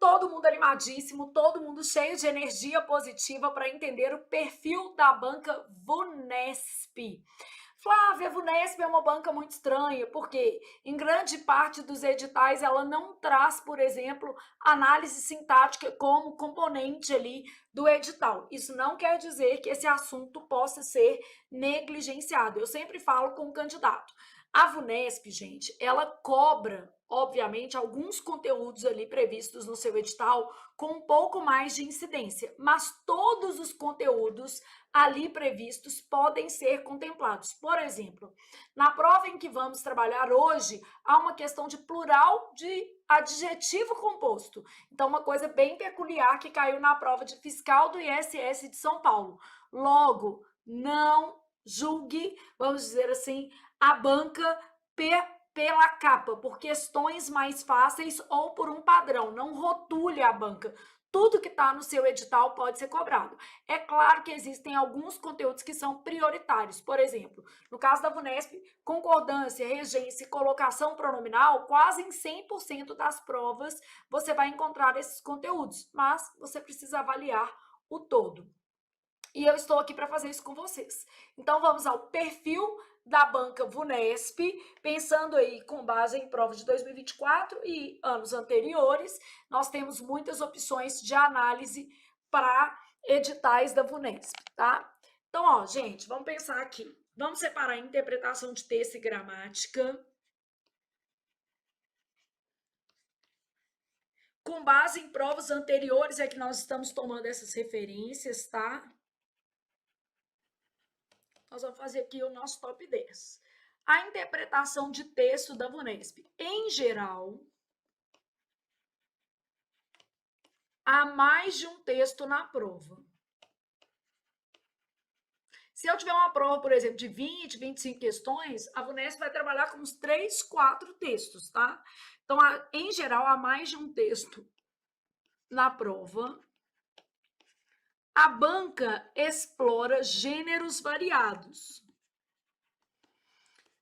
Todo mundo animadíssimo, todo mundo cheio de energia positiva para entender o perfil da banca Vunesp. Flávia, a Vunesp é uma banca muito estranha, porque em grande parte dos editais ela não traz, por exemplo, análise sintática como componente ali do edital. Isso não quer dizer que esse assunto possa ser negligenciado. Eu sempre falo com o candidato. A Vunesp, gente, ela cobra, obviamente, alguns conteúdos ali previstos no seu edital com um pouco mais de incidência, mas todos os conteúdos ali previstos podem ser contemplados. Por exemplo, na prova em que vamos trabalhar hoje, há uma questão de plural de adjetivo composto. Então, uma coisa bem peculiar que caiu na prova de fiscal do ISS de São Paulo. Logo, não julgue, vamos dizer assim, a banca pela capa, por questões mais fáceis ou por um padrão. Não rotule a banca. Tudo que está no seu edital pode ser cobrado. É claro que existem alguns conteúdos que são prioritários. Por exemplo, no caso da Vunesp, concordância, regência e colocação pronominal, quase em 100% das provas você vai encontrar esses conteúdos, mas você precisa avaliar o todo. E eu estou aqui para fazer isso com vocês. Então, vamos ao perfil da banca Vunesp, pensando aí com base em provas de 2024 e anos anteriores, nós temos muitas opções de análise para editais da Vunesp, tá? Então, ó, gente, vamos pensar aqui. Vamos separar interpretação de texto e gramática. Com base em provas anteriores é que nós estamos tomando essas referências, tá? Nós vamos fazer aqui o nosso top 10. A interpretação de texto da Vunesp. Em geral, há mais de um texto na prova. Se eu tiver uma prova, por exemplo, de 20, 25 questões, a Vunesp vai trabalhar com uns 3, 4 textos, tá? Então, em geral, há mais de um texto na prova. A banca explora gêneros variados.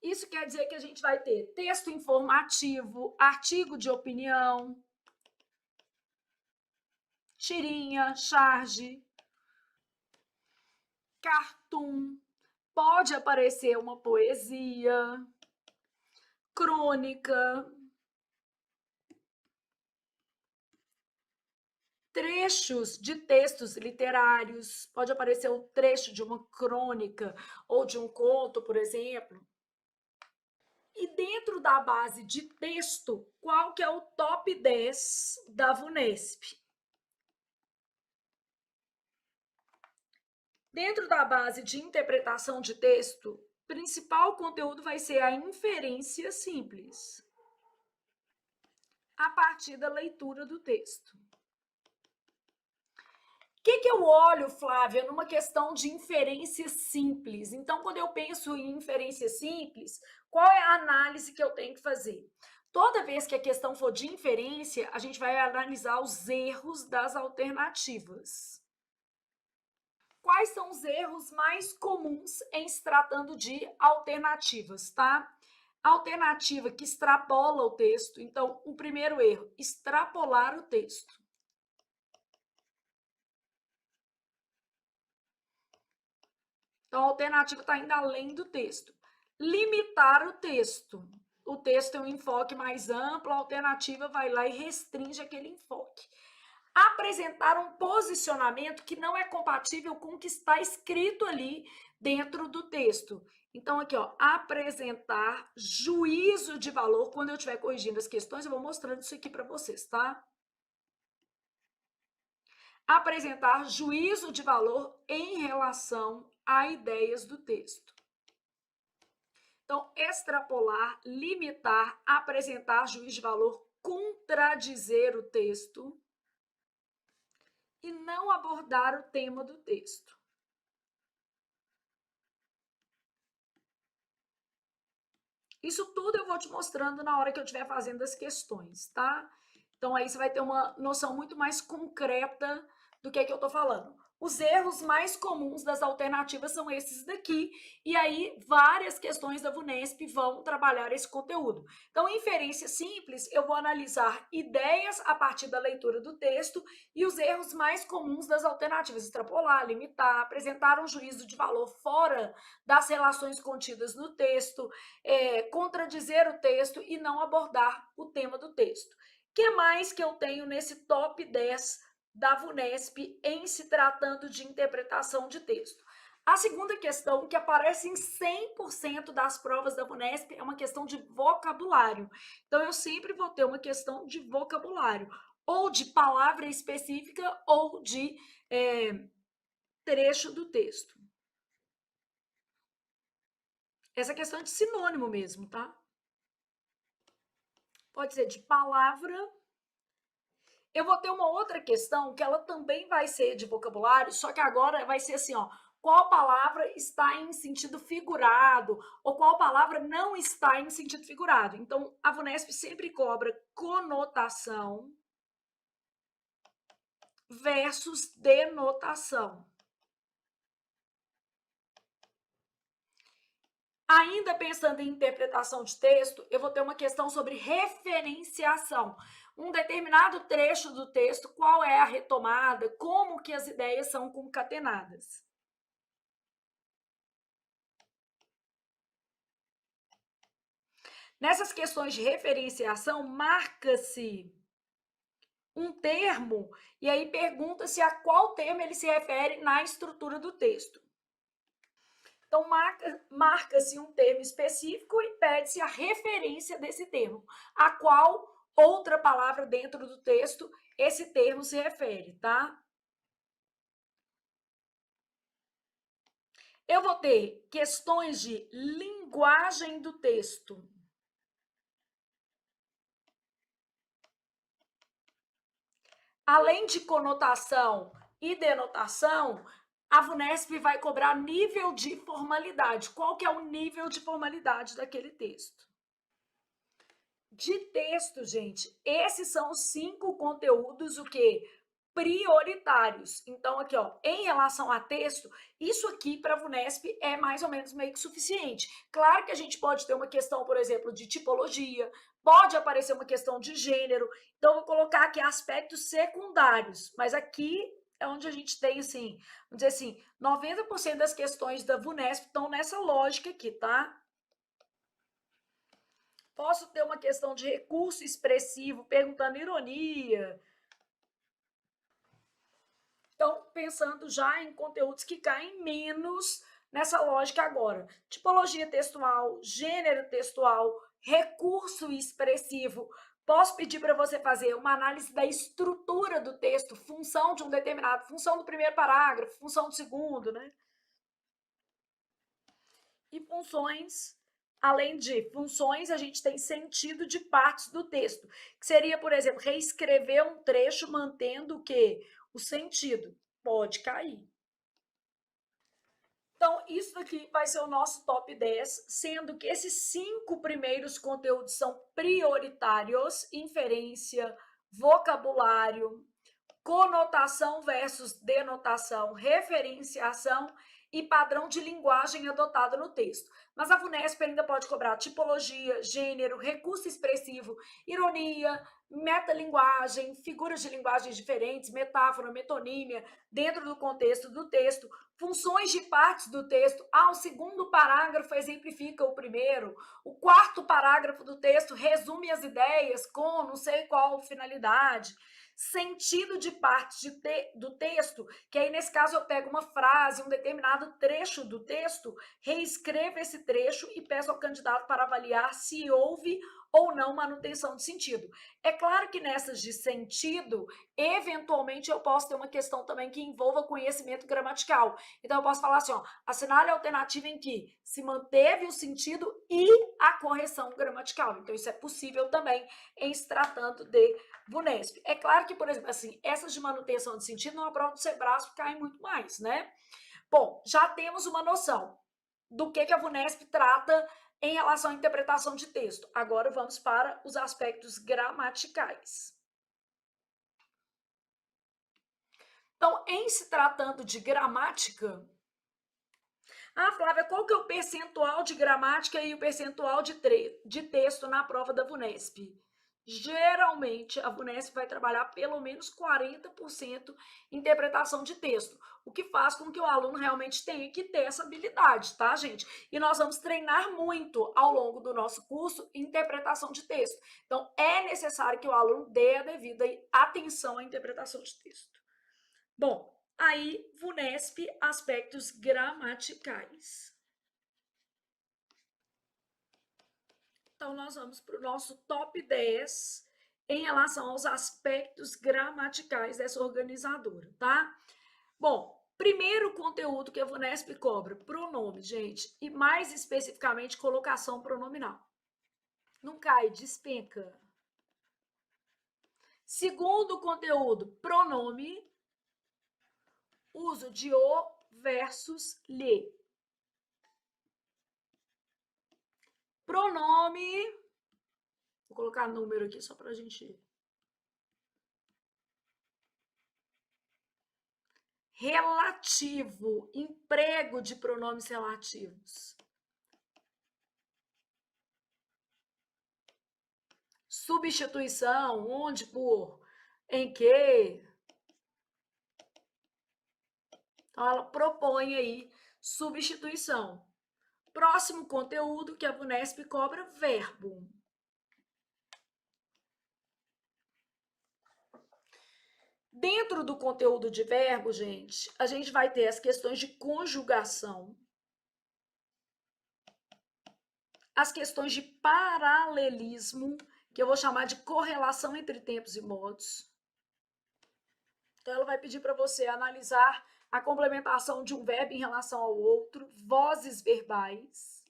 Isso quer dizer que a gente vai ter texto informativo, artigo de opinião, tirinha, charge, cartoon, pode aparecer uma poesia, crônica, trechos de textos literários, pode aparecer um trecho de uma crônica ou de um conto, por exemplo. E dentro da base de texto, qual que é o top 10 da Vunesp? Dentro da base de interpretação de texto, principal conteúdo vai ser a inferência simples, a partir da leitura do texto. O que eu olho, Flávia, numa questão de inferência simples? Então, quando eu penso em inferência simples, qual é a análise que eu tenho que fazer? Toda vez que a questão for de inferência, a gente vai analisar os erros das alternativas. Quais são os erros mais comuns em se tratando de alternativas, tá? Alternativa que extrapola o texto. Então, o primeiro erro, extrapolar o texto. Então, a alternativa está indo além do texto. Limitar o texto. O texto tem um enfoque mais amplo, a alternativa vai lá e restringe aquele enfoque. Apresentar um posicionamento que não é compatível com o que está escrito ali dentro do texto. Então, aqui, ó, apresentar juízo de valor. Quando eu estiver corrigindo as questões, eu vou mostrando isso aqui para vocês, tá? Apresentar juízo de valor em relação a ideias do texto. Então, extrapolar, limitar, apresentar juízo de valor, contradizer o texto e não abordar o tema do texto. Isso tudo eu vou te mostrando na hora que eu estiver fazendo as questões, tá? Então, aí você vai ter uma noção muito mais concreta do que eu estou falando. Os erros mais comuns das alternativas são esses daqui, e aí várias questões da VUNESP vão trabalhar esse conteúdo. Então, em inferência simples, eu vou analisar ideias a partir da leitura do texto e os erros mais comuns das alternativas: extrapolar, limitar, apresentar um juízo de valor fora das relações contidas no texto, contradizer o texto e não abordar o tema do texto. O que mais que eu tenho nesse top 10 da VUNESP em se tratando de interpretação de texto? A segunda questão, que aparece em 100% das provas da VUNESP, é uma questão de vocabulário. Então, eu sempre vou ter uma questão de vocabulário, ou de palavra específica, ou de trecho do texto. Essa questão é de sinônimo mesmo, tá? Pode ser de palavra. Eu vou ter uma outra questão que ela também vai ser de vocabulário, só que agora vai ser assim, ó, qual palavra está em sentido figurado ou qual palavra não está em sentido figurado. Então, a VUNESP sempre cobra conotação versus denotação. Ainda pensando em interpretação de texto, eu vou ter uma questão sobre referenciação. Um determinado trecho do texto, qual é a retomada, como que as ideias são concatenadas. Nessas questões de referenciação, marca-se um termo e aí pergunta-se a qual termo ele se refere na estrutura do texto. Então, marca-se um termo específico e pede-se a referência desse termo, a qual outra palavra dentro do texto esse termo se refere, tá? Eu vou ter questões de linguagem do texto. Além de conotação e denotação, a VUNESP vai cobrar nível de formalidade. Qual que é o nível de formalidade daquele texto? De texto, gente, esses são os 5 conteúdos, o quê? Prioritários. Então, aqui, ó, em relação a texto, isso aqui para a VUNESP é mais ou menos meio que suficiente. Claro que a gente pode ter uma questão, por exemplo, de tipologia, pode aparecer uma questão de gênero, então vou colocar aqui aspectos secundários, mas aqui é onde a gente tem, assim, vamos dizer assim, 90% das questões da VUNESP estão nessa lógica aqui, tá? Posso ter uma questão de recurso expressivo, perguntando ironia. Então, pensando já em conteúdos que caem menos nessa lógica agora. Tipologia textual, gênero textual, recurso expressivo. Posso pedir para você fazer uma análise da estrutura do texto, função de um determinado, função do primeiro parágrafo, função do segundo, né? E funções, além de funções, a gente tem sentido de partes do texto, que seria, por exemplo, reescrever um trecho mantendo o quê? O sentido. Pode cair. Então, isso aqui vai ser o nosso top 10, sendo que esses 5 primeiros conteúdos são prioritários: inferência, vocabulário, conotação versus denotação, referenciação e padrão de linguagem adotado no texto. Mas a VUNESP ainda pode cobrar tipologia, gênero, recurso expressivo, ironia, metalinguagem, figuras de linguagens diferentes, metáfora, metonímia, dentro do contexto do texto, funções de partes do texto. O segundo parágrafo exemplifica o primeiro, o quarto parágrafo do texto resume as ideias com não sei qual finalidade, sentido de partes do texto, que aí nesse caso eu pego uma frase, um determinado trecho do texto, reescrevo esse trecho e peço ao candidato para avaliar se houve ou não manutenção de sentido. É claro que nessas de sentido, eventualmente eu posso ter uma questão também que envolva conhecimento gramatical. Então eu posso falar assim, ó, assinale a alternativa em que se manteve o sentido e a correção gramatical. Então isso é possível também em se tratando de VUNESP. É claro que, por exemplo, assim, essas de manutenção de sentido numa prova do Sebrasp caem muito mais, né? Bom, já temos uma noção do que a VUNESP trata em relação à interpretação de texto. Agora vamos para os aspectos gramaticais. Então, em se tratando de gramática, Flávia, qual que é o percentual de gramática e o percentual de texto na prova da VUNESP? Geralmente, a VUNESP vai trabalhar pelo menos 40% interpretação de texto, o que faz com que o aluno realmente tenha que ter essa habilidade, tá, gente? E nós vamos treinar muito ao longo do nosso curso interpretação de texto. Então, é necessário que o aluno dê a devida atenção à interpretação de texto. Bom, aí, VUNESP, aspectos gramaticais. Então, nós vamos para o nosso top 10 em relação aos aspectos gramaticais dessa organizadora, tá? Bom, primeiro conteúdo que a VUNESP cobra, pronome, gente, e mais especificamente colocação pronominal. Não cai, despenca. Segundo conteúdo, pronome, uso de o versus lhe. Pronome, vou colocar número aqui só para a gente... Relativo, emprego de pronomes relativos. Substituição, onde, por, em que. Então, ela propõe aí substituição. Próximo conteúdo que a VUNESP cobra, verbo. Dentro do conteúdo de verbo, gente, a gente vai ter as questões de conjugação, as questões de paralelismo, que eu vou chamar de correlação entre tempos e modos. Então, ela vai pedir para você analisar a complementação de um verbo em relação ao outro, vozes verbais.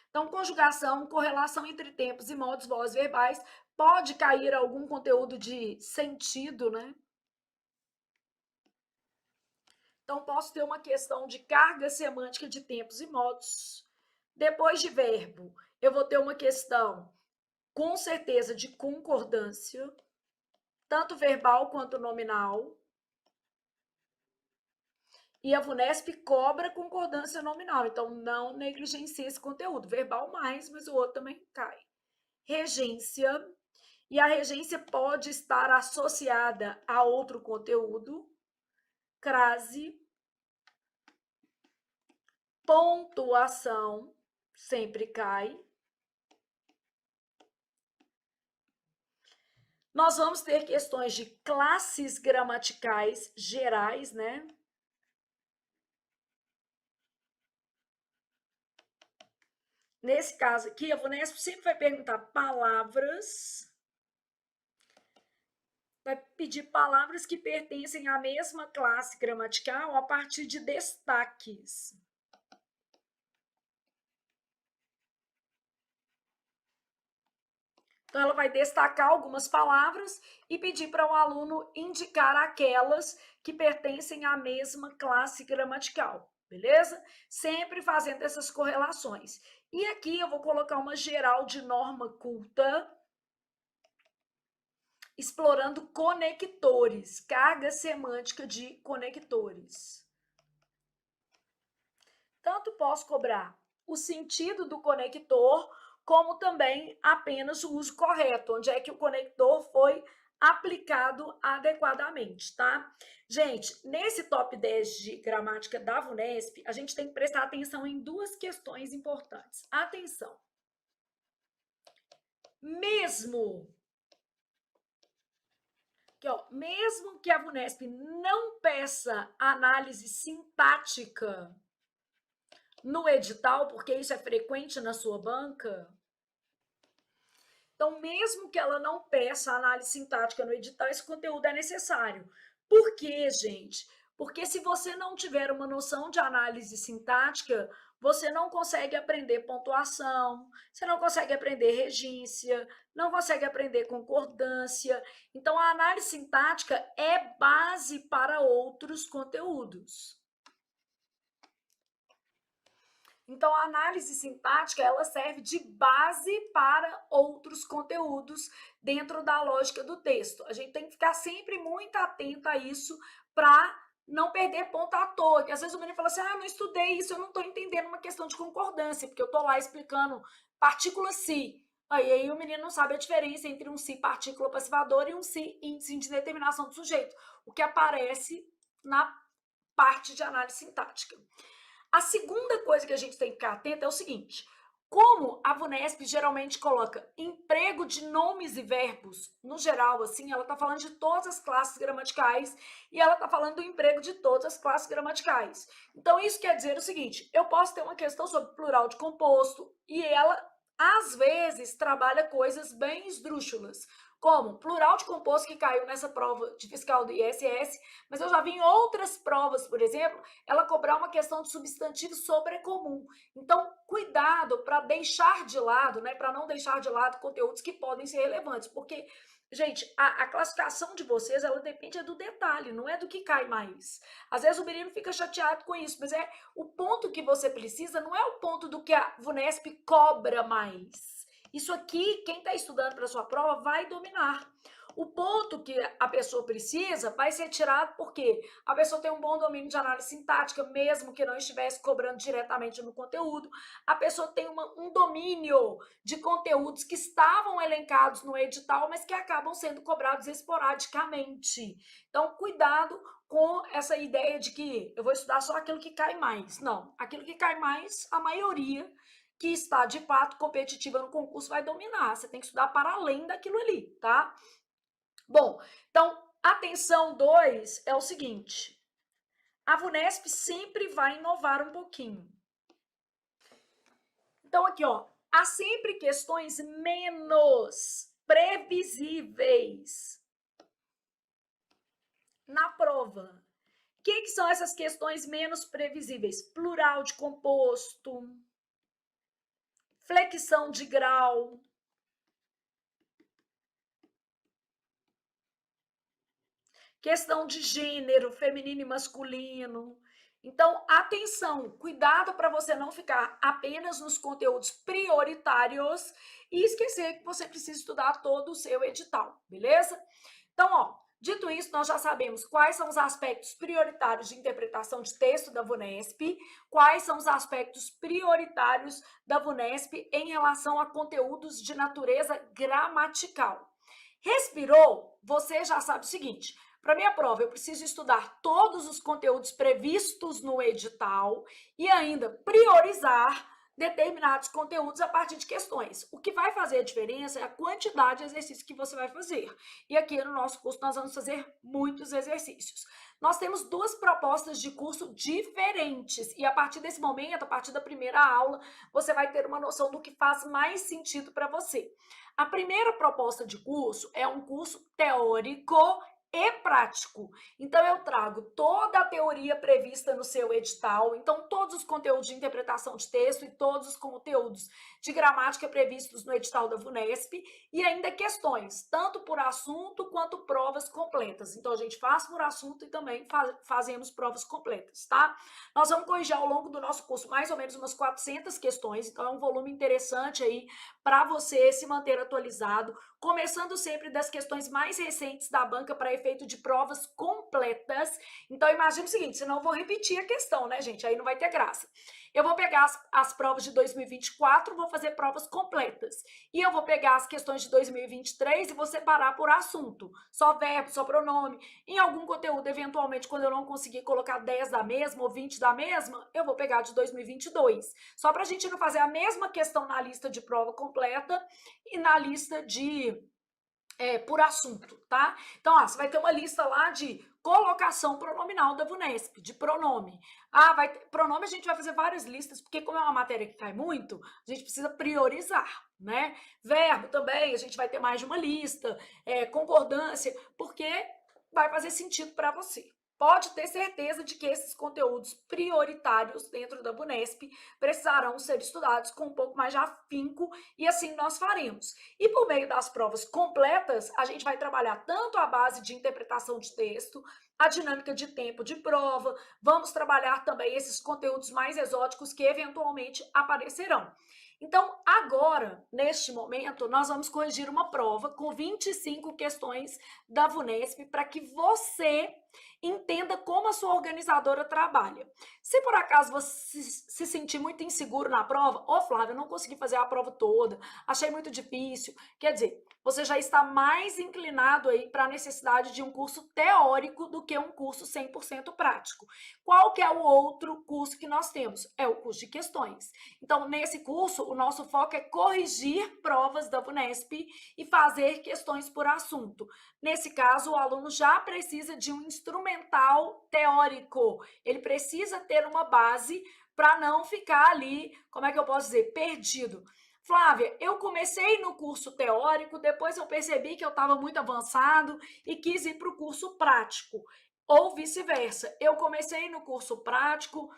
Então, conjugação, correlação entre tempos e modos, vozes verbais, pode cair algum conteúdo de sentido, né? Então, posso ter uma questão de carga semântica de tempos e modos. Depois de verbo, eu vou ter uma questão, com certeza, de concordância, tanto verbal quanto nominal. E a VUNESP cobra concordância nominal, então não negligencie esse conteúdo. Verbal mais, mas o outro também cai. Regência, e a regência pode estar associada a outro conteúdo. Crase. Pontuação, sempre cai. Nós vamos ter questões de classes gramaticais gerais, né? Nesse caso aqui, a VUNESP sempre vai perguntar palavras, vai pedir palavras que pertencem à mesma classe gramatical a partir de destaques. Então, ela vai destacar algumas palavras e pedir para o aluno indicar aquelas que pertencem à mesma classe gramatical, beleza? Sempre fazendo essas correlações. E aqui eu vou colocar uma geral de norma culta, explorando conectores, carga semântica de conectores. Tanto posso cobrar o sentido do conector, como também apenas o uso correto, onde é que o conector foi aplicado adequadamente, tá? Gente, nesse top 10 de gramática da VUNESP, a gente tem que prestar atenção em duas questões importantes. Atenção! Mesmo que a VUNESP não peça análise sintática no edital, porque isso é frequente na sua banca, então, mesmo que ela não peça análise sintática no edital, esse conteúdo é necessário. Por quê, gente? Porque se você não tiver uma noção de análise sintática, você não consegue aprender pontuação, você não consegue aprender regência, não consegue aprender concordância. Então, a análise sintática é base para outros conteúdos. Então, a análise sintática, ela serve de base para outros conteúdos dentro da lógica do texto. A gente tem que ficar sempre muito atento a isso para não perder ponto à toa. Que às vezes o menino fala assim, não estudei isso, eu não estou entendendo uma questão de concordância, porque eu estou lá explicando partícula se. Aí o menino não sabe a diferença entre um se partícula passivadora e um se índice de determinação do sujeito, o que aparece na parte de análise sintática. A segunda coisa que a gente tem que ficar atento é o seguinte: como a VUNESP geralmente coloca emprego de nomes e verbos, no geral, assim, ela está falando de todas as classes gramaticais e ela está falando do emprego de todas as classes gramaticais. Então, isso quer dizer o seguinte: eu posso ter uma questão sobre plural de composto e ela, às vezes, trabalha coisas bem esdrúxulas, como plural de composto que caiu nessa prova de fiscal do ISS, mas eu já vi em outras provas, por exemplo, ela cobrar uma questão de substantivo sobrecomum. Então, cuidado para deixar de lado, né, para não deixar de lado conteúdos que podem ser relevantes, porque, gente, a classificação de vocês, ela depende do detalhe, não é do que cai mais. Às vezes o menino fica chateado com isso, mas é o ponto que você precisa, não é o ponto do que a VUNESP cobra mais. Isso aqui, quem está estudando para a sua prova vai dominar. O ponto que a pessoa precisa vai ser tirado porque a pessoa tem um bom domínio de análise sintática, mesmo que não estivesse cobrando diretamente no conteúdo. A pessoa tem um domínio de conteúdos que estavam elencados no edital, mas que acabam sendo cobrados esporadicamente. Então, cuidado com essa ideia de que eu vou estudar só aquilo que cai mais. Não, aquilo que cai mais, a maioria que está de fato competitiva no concurso vai dominar. Você tem que estudar para além daquilo ali, tá? Bom, então, atenção 2 é o seguinte: a VUNESP sempre vai inovar um pouquinho. Então, aqui, ó, há sempre questões menos previsíveis na prova. O que são essas questões menos previsíveis? Plural de composto, flexão de grau, questão de gênero, feminino e masculino. Então, atenção, cuidado para você não ficar apenas nos conteúdos prioritários e esquecer que você precisa estudar todo o seu edital, beleza? Então, ó, dito isso, nós já sabemos quais são os aspectos prioritários de interpretação de texto da VUNESP, quais são os aspectos prioritários da VUNESP em relação a conteúdos de natureza gramatical. Respirou? Você já sabe o seguinte: para minha prova, eu preciso estudar todos os conteúdos previstos no edital e ainda priorizar determinados conteúdos a partir de questões. O que vai fazer a diferença é a quantidade de exercícios que você vai fazer. E aqui no nosso curso nós vamos fazer muitos exercícios. Nós temos duas propostas de curso diferentes e a partir desse momento, a partir da primeira aula, você vai ter uma noção do que faz mais sentido para você. A primeira proposta de curso é um curso teórico e prático. Então, eu trago toda a teoria prevista no seu edital, então todos os conteúdos de interpretação de texto e todos os conteúdos de gramática previstos no edital da VUNESP e ainda questões, tanto por assunto quanto provas completas. Então, a gente faz por assunto e também fazemos provas completas, tá? Nós vamos corrigir ao longo do nosso curso mais ou menos umas 400 questões, então é um volume interessante aí para você se manter atualizado, começando sempre das questões mais recentes da banca para efeito de provas completas. Então, imagina o seguinte, senão eu vou repetir a questão, né, gente? Aí não vai ter graça. Eu vou pegar as provas de 2024, vou fazer provas completas. E eu vou pegar as questões de 2023 e vou separar por assunto. Só verbo, só pronome. Em algum conteúdo, eventualmente, quando eu não conseguir colocar 10 da mesma ou 20 da mesma, eu vou pegar de 2022. Só para a gente não fazer a mesma questão na lista de prova completa e na lista de por assunto, tá? Então, ó, você vai ter uma lista lá de colocação pronominal da VUNESP, de pronome. Pronome a gente vai fazer várias listas, porque como é uma matéria que cai muito, a gente precisa priorizar, né? Verbo também, a gente vai ter mais de uma lista, concordância, porque vai fazer sentido para você, pode ter certeza de que esses conteúdos prioritários dentro da Vunesp precisarão ser estudados com um pouco mais de afinco e assim nós faremos. E por meio das provas completas, a gente vai trabalhar tanto a base de interpretação de texto, a dinâmica de tempo de prova, vamos trabalhar também esses conteúdos mais exóticos que eventualmente aparecerão. Então, agora, neste momento, nós vamos corrigir uma prova com 25 questões da Vunesp para que você entenda como a sua organizadora trabalha. Se por acaso você se sentir muito inseguro na prova, ô Flávia, eu não consegui fazer a prova toda, achei muito difícil, quer dizer, você já está mais inclinado aí para a necessidade de um curso teórico do que um curso 100% prático. Qual que é o outro curso que nós temos? É o curso de questões. Então, nesse curso, o nosso foco é corrigir provas da Vunesp e fazer questões por assunto. Nesse caso, o aluno já precisa de um instrumental teórico. Ele precisa ter uma base para não ficar ali, como é que eu posso dizer, perdido. Flávia, eu comecei no curso teórico, depois eu percebi que eu estava muito avançado e quis ir para o curso prático. Ou vice-versa. Eu comecei no curso prático,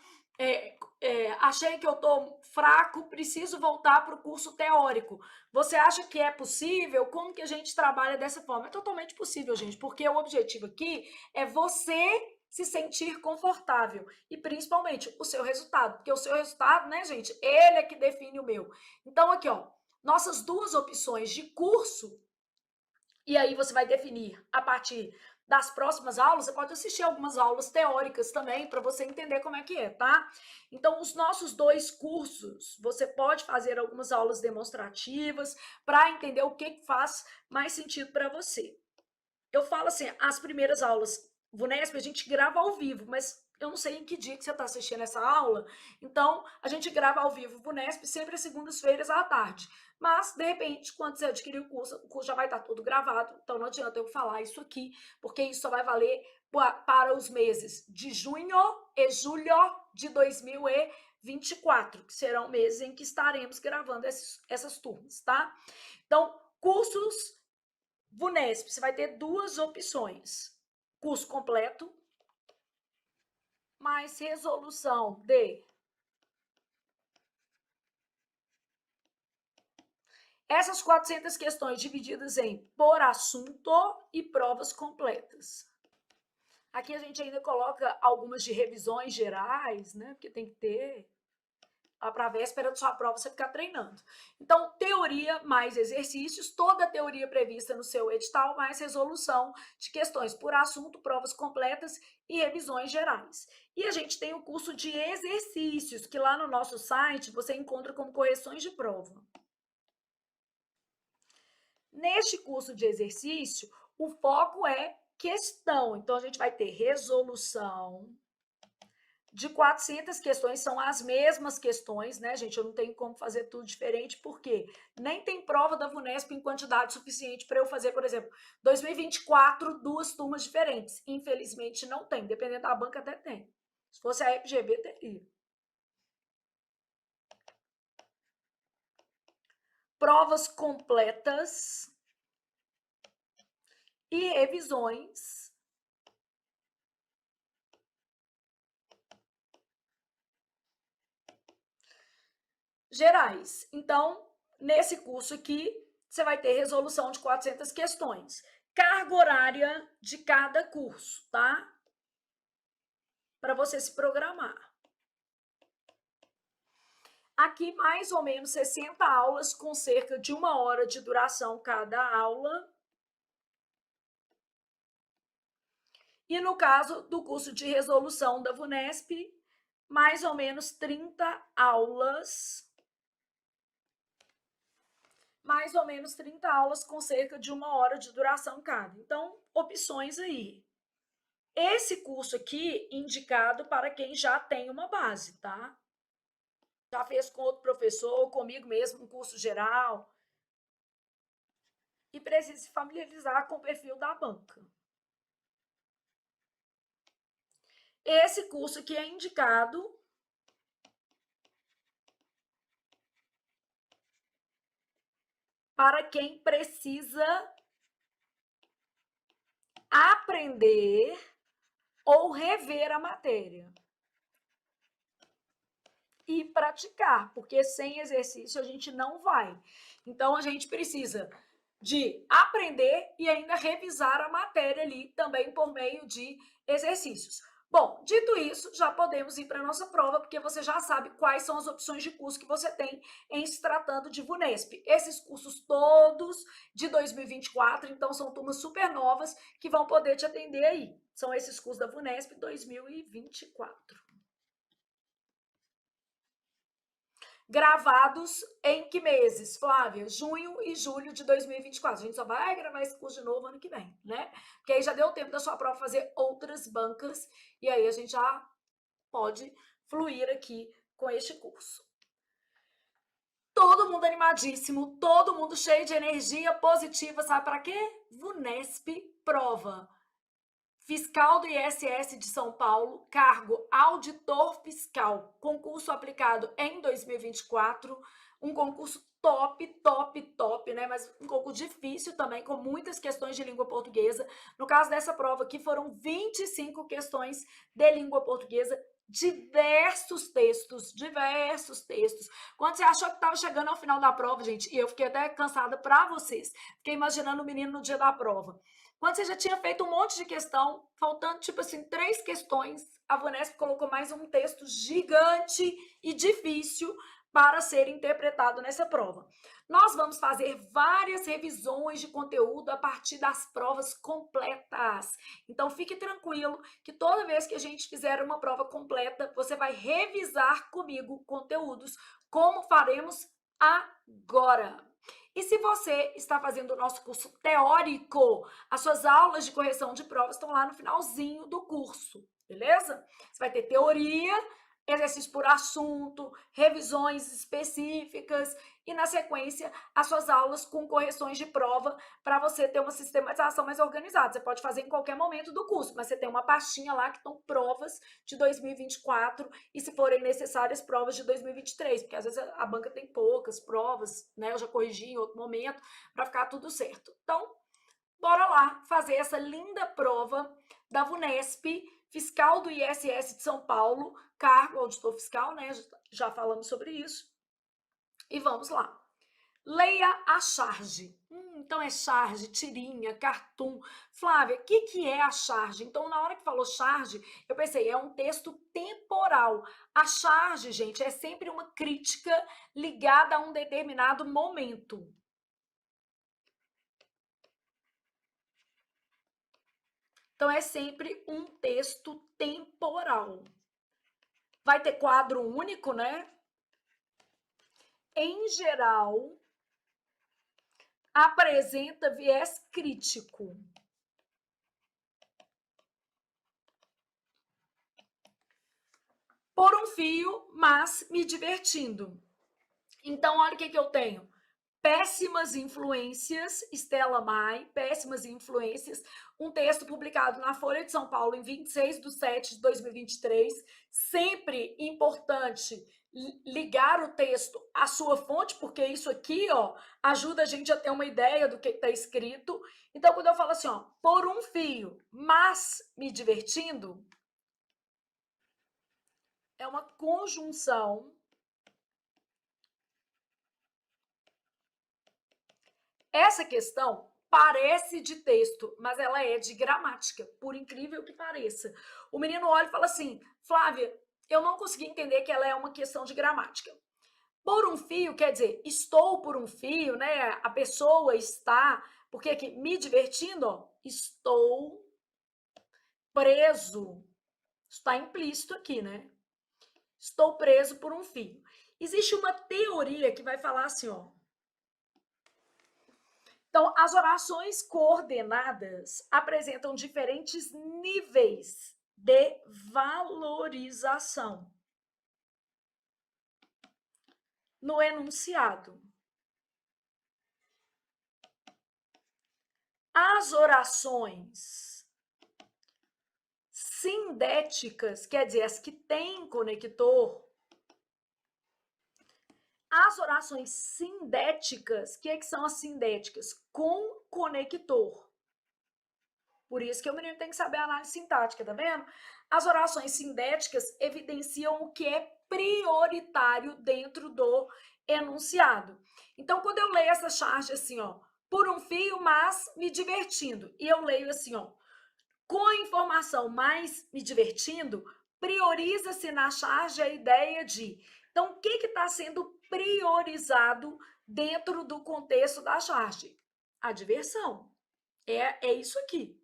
achei que eu estou fraco, preciso voltar para o curso teórico. Você acha que é possível? Como que a gente trabalha dessa forma? É totalmente possível, gente, porque o objetivo aqui é você se sentir confortável e principalmente o seu resultado, porque o seu resultado, né, gente, ele é que define o meu. Então aqui, ó, nossas duas opções de curso, e aí você vai definir a partir das próximas aulas, você pode assistir algumas aulas teóricas também para você entender como é que é, tá? Então, os nossos dois cursos, você pode fazer algumas aulas demonstrativas para entender o que faz mais sentido para você. Eu falo assim, as primeiras aulas Vunesp a gente grava ao vivo, mas eu não sei em que dia que você está assistindo essa aula, então a gente grava ao vivo Vunesp sempre às segundas-feiras à tarde. Mas, de repente, quando você adquirir o curso já vai estar tudo gravado, então não adianta eu falar isso aqui, porque isso só vai valer para os meses de junho e julho de 2024, que serão meses em que estaremos gravando essas turmas, tá? Então, cursos Vunesp, você vai ter duas opções: curso completo, mais resolução de essas 400 questões divididas em por assunto e provas completas. Aqui a gente ainda coloca algumas de revisões gerais, né? Porque tem que ter para a véspera da sua prova você ficar treinando. Então, teoria mais exercícios, toda a teoria prevista no seu edital, mais resolução de questões por assunto, provas completas e revisões gerais. E a gente tem o curso de exercícios, que lá no nosso site você encontra como correções de prova. Neste curso de exercício, o foco é questão. Então, a gente vai ter resolução de 400 questões, são as mesmas questões, né, gente? Eu não tenho como fazer tudo diferente, porque nem tem prova da Vunesp em quantidade suficiente para eu fazer, por exemplo, 2024, duas turmas diferentes. Infelizmente, não tem. Dependendo da banca, até tem. Se fosse a FGV, teria. Provas completas e revisões gerais. Então, nesse curso aqui, você vai ter resolução de 400 questões. Carga horária de cada curso, tá? Para você se programar. Aqui, mais ou menos 60 aulas com cerca de 1 hora de duração cada aula. E no caso do curso de resolução da Vunesp, mais ou menos 30 aulas. Mais ou menos 30 aulas com cerca de 1 hora de duração cada. Então, opções aí. Esse curso aqui, indicado para quem já tem uma base, tá? Já fez com outro professor, ou comigo mesmo, um curso geral. E precisa se familiarizar com o perfil da banca. Esse curso aqui é indicado para quem precisa aprender ou rever a matéria. E praticar, porque sem exercício a gente não vai. Então, a gente precisa de aprender e ainda revisar a matéria ali também por meio de exercícios. Bom, dito isso, já podemos ir para a nossa prova, porque você já sabe quais são as opções de curso que você tem em se tratando de VUNESP. Esses cursos todos de 2024, então são turmas super novas que vão poder te atender aí. São esses cursos da VUNESP 2024. Gravados em que meses, Flávia? Junho e julho de 2024. A gente só vai gravar esse curso de novo ano que vem, né? Porque aí já deu tempo da sua prova fazer outras bancas e aí a gente já pode fluir aqui com este curso. Todo mundo animadíssimo, todo mundo cheio de energia positiva, sabe para quê? VUNESP prova. Fiscal do ISS de São Paulo, cargo auditor fiscal, concurso aplicado em 2024, um concurso top, top, top, né? Mas um concurso difícil também, com muitas questões de língua portuguesa. No caso dessa prova aqui, foram 25 questões de língua portuguesa, diversos textos. Quando você achou que estava chegando ao final da prova, gente, e eu fiquei até cansada para vocês, fiquei imaginando o menino no dia da prova. Quando você já tinha feito um monte de questão, faltando, tipo assim, 3 questões, a VUNESP colocou mais um texto gigante e difícil para ser interpretado nessa prova. Nós vamos fazer várias revisões de conteúdo a partir das provas completas. Então, fique tranquilo que toda vez que a gente fizer uma prova completa, você vai revisar comigo conteúdos, como faremos agora. E se você está fazendo o nosso curso teórico, as suas aulas de correção de provas estão lá no finalzinho do curso, beleza? Você vai ter teoria, exercício por assunto, revisões específicas e, na sequência, as suas aulas com correções de prova para você ter uma sistematização mais organizada. Você pode fazer em qualquer momento do curso, mas você tem uma pastinha lá que estão provas de 2024 e, se forem necessárias, provas de 2023, porque às vezes a banca tem poucas provas, né? Eu já corrigi em outro momento para ficar tudo certo. Então, bora lá fazer essa linda prova da VUNESP, fiscal do ISS de São Paulo, cargo auditor fiscal, né? Já falamos sobre isso. E vamos lá. Leia a charge. Então é charge, tirinha, cartoon. Flávia, o que é a charge? Então, na hora que falou charge, eu pensei, é um texto temporal. A charge, gente, é sempre uma crítica ligada a um determinado momento. Então, é sempre um texto temporal. Vai ter quadro único, né? Em geral, apresenta viés crítico. Por um fio, mas me divertindo. Então, olha o que eu tenho. Péssimas Influências, Stella Mai, Péssimas Influências, um texto publicado na Folha de São Paulo em 26/7/2023, sempre importante ligar o texto à sua fonte, porque isso aqui, ó, ajuda a gente a ter uma ideia do que está escrito. Então, quando eu falo assim, ó, por um fio, mas me divertindo, é uma conjunção. Essa questão parece de texto, mas ela é de gramática, por incrível que pareça. O menino olha e fala assim, Flávia, eu não consegui entender que ela é uma questão de gramática. Por um fio quer dizer, estou por um fio, né? A pessoa está, porque aqui, me divertindo, ó, estou preso. Está implícito aqui, né? Estou preso por um fio. Existe uma teoria que vai falar assim, ó, então, as orações coordenadas apresentam diferentes níveis de valorização no enunciado. As orações sindéticas, quer dizer, as que têm conector, as orações sindéticas, o que são as sindéticas? Com conector. Por isso que o menino tem que saber a análise sintática, tá vendo? As orações sindéticas evidenciam o que é prioritário dentro do enunciado. Então, quando eu leio essa charge assim, ó, por um fio, mas me divertindo, e eu leio assim, ó, com a informação, mas me divertindo, prioriza-se na charge a ideia de. Então, o que está sendo priorizado dentro do contexto da charge? A diversão. É isso aqui.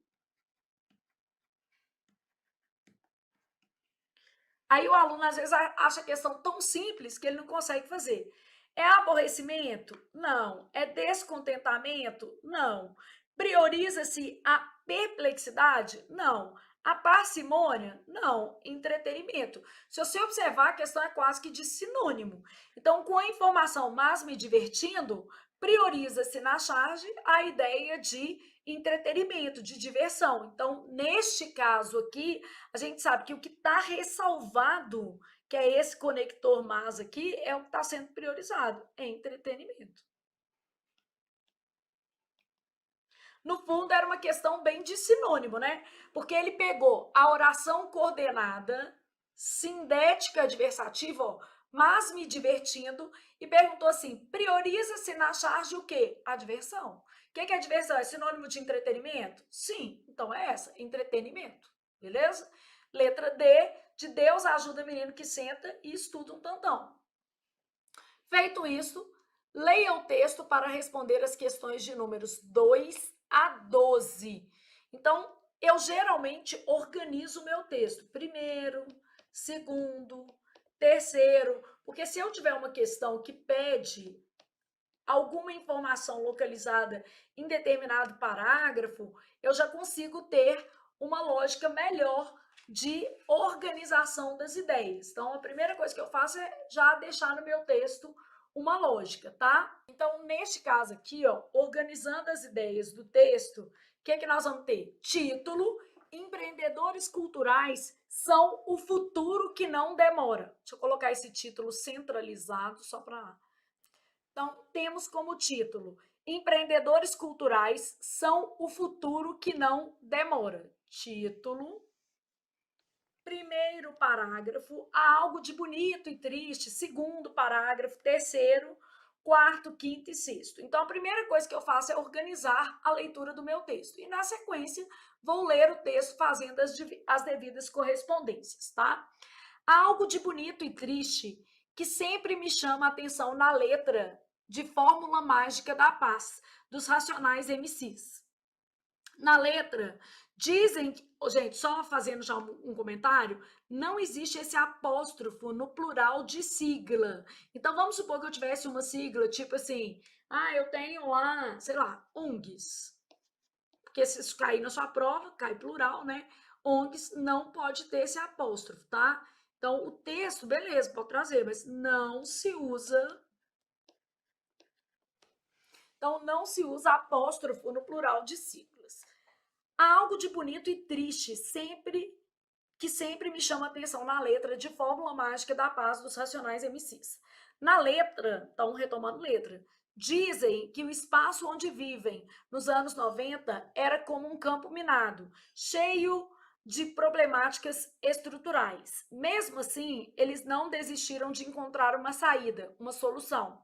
Aí o aluno, às vezes, acha a questão tão simples que ele não consegue fazer. É aborrecimento? Não. É descontentamento? Não. Prioriza-se a perplexidade? Não. A parcimônia? Não. Entretenimento. Se você observar, a questão é quase que de sinônimo. Então, com a informação, mas me divertindo, prioriza-se na charge a ideia de entretenimento, de diversão. Então, neste caso aqui, a gente sabe que o que está ressalvado, que é esse conector mas aqui, é o que está sendo priorizado, é entretenimento. No fundo, era uma questão bem de sinônimo, né? Porque ele pegou a oração coordenada, sindética adversativa, ó, mas me divertindo, e perguntou assim: prioriza-se na charge o quê? A diversão. O que é diversão? É sinônimo de entretenimento? Sim, então é essa, entretenimento. Beleza? Letra D, de Deus ajuda o menino que senta e estuda um tantão. Feito isso, leia o texto para responder as questões de números 2 a 12. Então, eu geralmente organizo o meu texto. Primeiro, segundo, terceiro, porque se eu tiver uma questão que pede alguma informação localizada em determinado parágrafo, eu já consigo ter uma lógica melhor de organização das ideias. Então, a primeira coisa que eu faço é já deixar no meu texto uma lógica, tá? Então, neste caso aqui, ó, organizando as ideias do texto, o que nós vamos ter? Título: Empreendedores culturais são o futuro que não demora. Deixa eu colocar esse título centralizado só para. Então, temos como título: Empreendedores culturais são o futuro que não demora. Título. Primeiro parágrafo, há algo de bonito e triste. Segundo parágrafo, terceiro, quarto, quinto e sexto. Então, a primeira coisa que eu faço é organizar a leitura do meu texto. E, na sequência, vou ler o texto fazendo as devidas correspondências, tá? Há algo de bonito e triste que sempre me chama a atenção na letra de Fórmula Mágica da Paz, dos Racionais MCs. Na letra, dizem, gente, só fazendo já um comentário, não existe esse apóstrofo no plural de sigla. Então, vamos supor que eu tivesse uma sigla, tipo assim, eu tenho lá, sei lá, ONGs. Porque se isso cair na sua prova, cai plural, né? ONGs não pode ter esse apóstrofo, tá? Então, o texto, beleza, pode trazer, mas não se usa. Então, não se usa apóstrofo no plural de siglas. Há algo de bonito e triste que sempre me chama a atenção na letra de Fórmula Mágica da Paz dos Racionais MCs. Na letra, então retomando letra, dizem que o espaço onde vivem nos anos 90 era como um campo minado, cheio de problemáticas estruturais. Mesmo assim, eles não desistiram de encontrar uma saída, uma solução.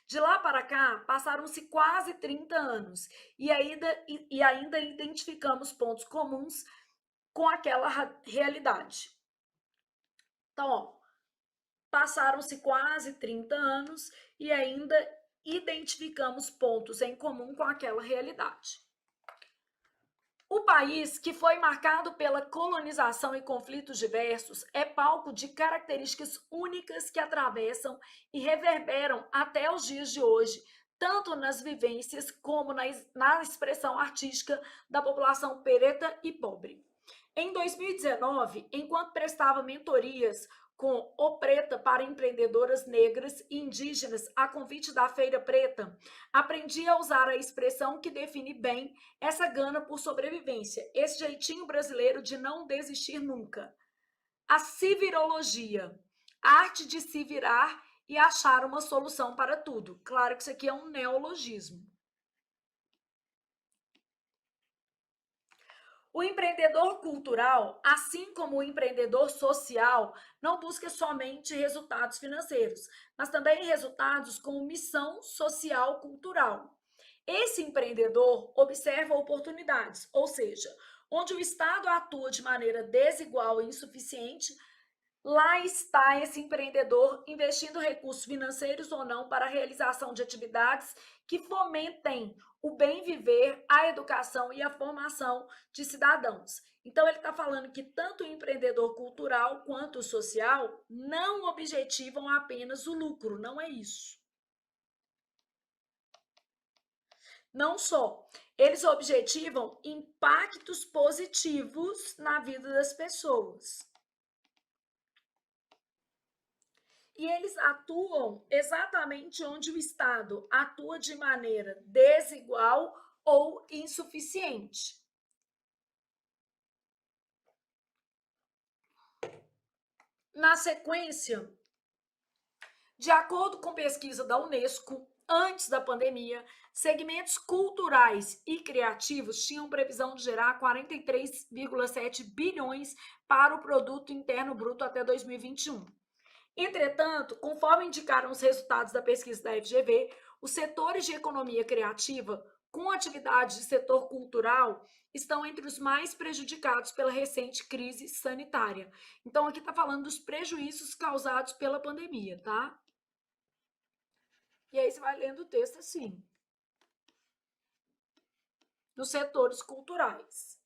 De lá para cá, passaram-se quase 30 anos e ainda identificamos pontos comuns com aquela realidade. Então, ó, passaram-se quase 30 anos e ainda identificamos pontos em comum com aquela realidade. O país, que foi marcado pela colonização e conflitos diversos, é palco de características únicas que atravessam e reverberam até os dias de hoje, tanto nas vivências como na expressão artística da população preta e pobre. Em 2019, enquanto prestava mentorias com O Preta para empreendedoras negras e indígenas a convite da Feira Preta, aprendi a usar a expressão que define bem essa gana por sobrevivência, esse jeitinho brasileiro de não desistir nunca. A civirologia, a arte de se virar e achar uma solução para tudo. Claro que isso aqui é um neologismo. O empreendedor cultural, assim como o empreendedor social, não busca somente resultados financeiros, mas também resultados com missão social cultural. Esse empreendedor observa oportunidades, ou seja, onde o Estado atua de maneira desigual e insuficiente, lá está esse empreendedor investindo recursos financeiros ou não para a realização de atividades que fomentem o bem viver, a educação e a formação de cidadãos. Então, ele está falando que tanto o empreendedor cultural quanto o social não objetivam apenas o lucro, não é isso. Não só, eles objetivam impactos positivos na vida das pessoas. E eles atuam exatamente onde o Estado atua de maneira desigual ou insuficiente. Na sequência, de acordo com pesquisa da Unesco, antes da pandemia, segmentos culturais e criativos tinham previsão de gerar 43,7 bilhões para o produto interno bruto até 2021. Entretanto, conforme indicaram os resultados da pesquisa da FGV, os setores de economia criativa com atividades de setor cultural estão entre os mais prejudicados pela recente crise sanitária. Então, aqui está falando dos prejuízos causados pela pandemia, tá? E aí você vai lendo o texto assim. Dos setores culturais.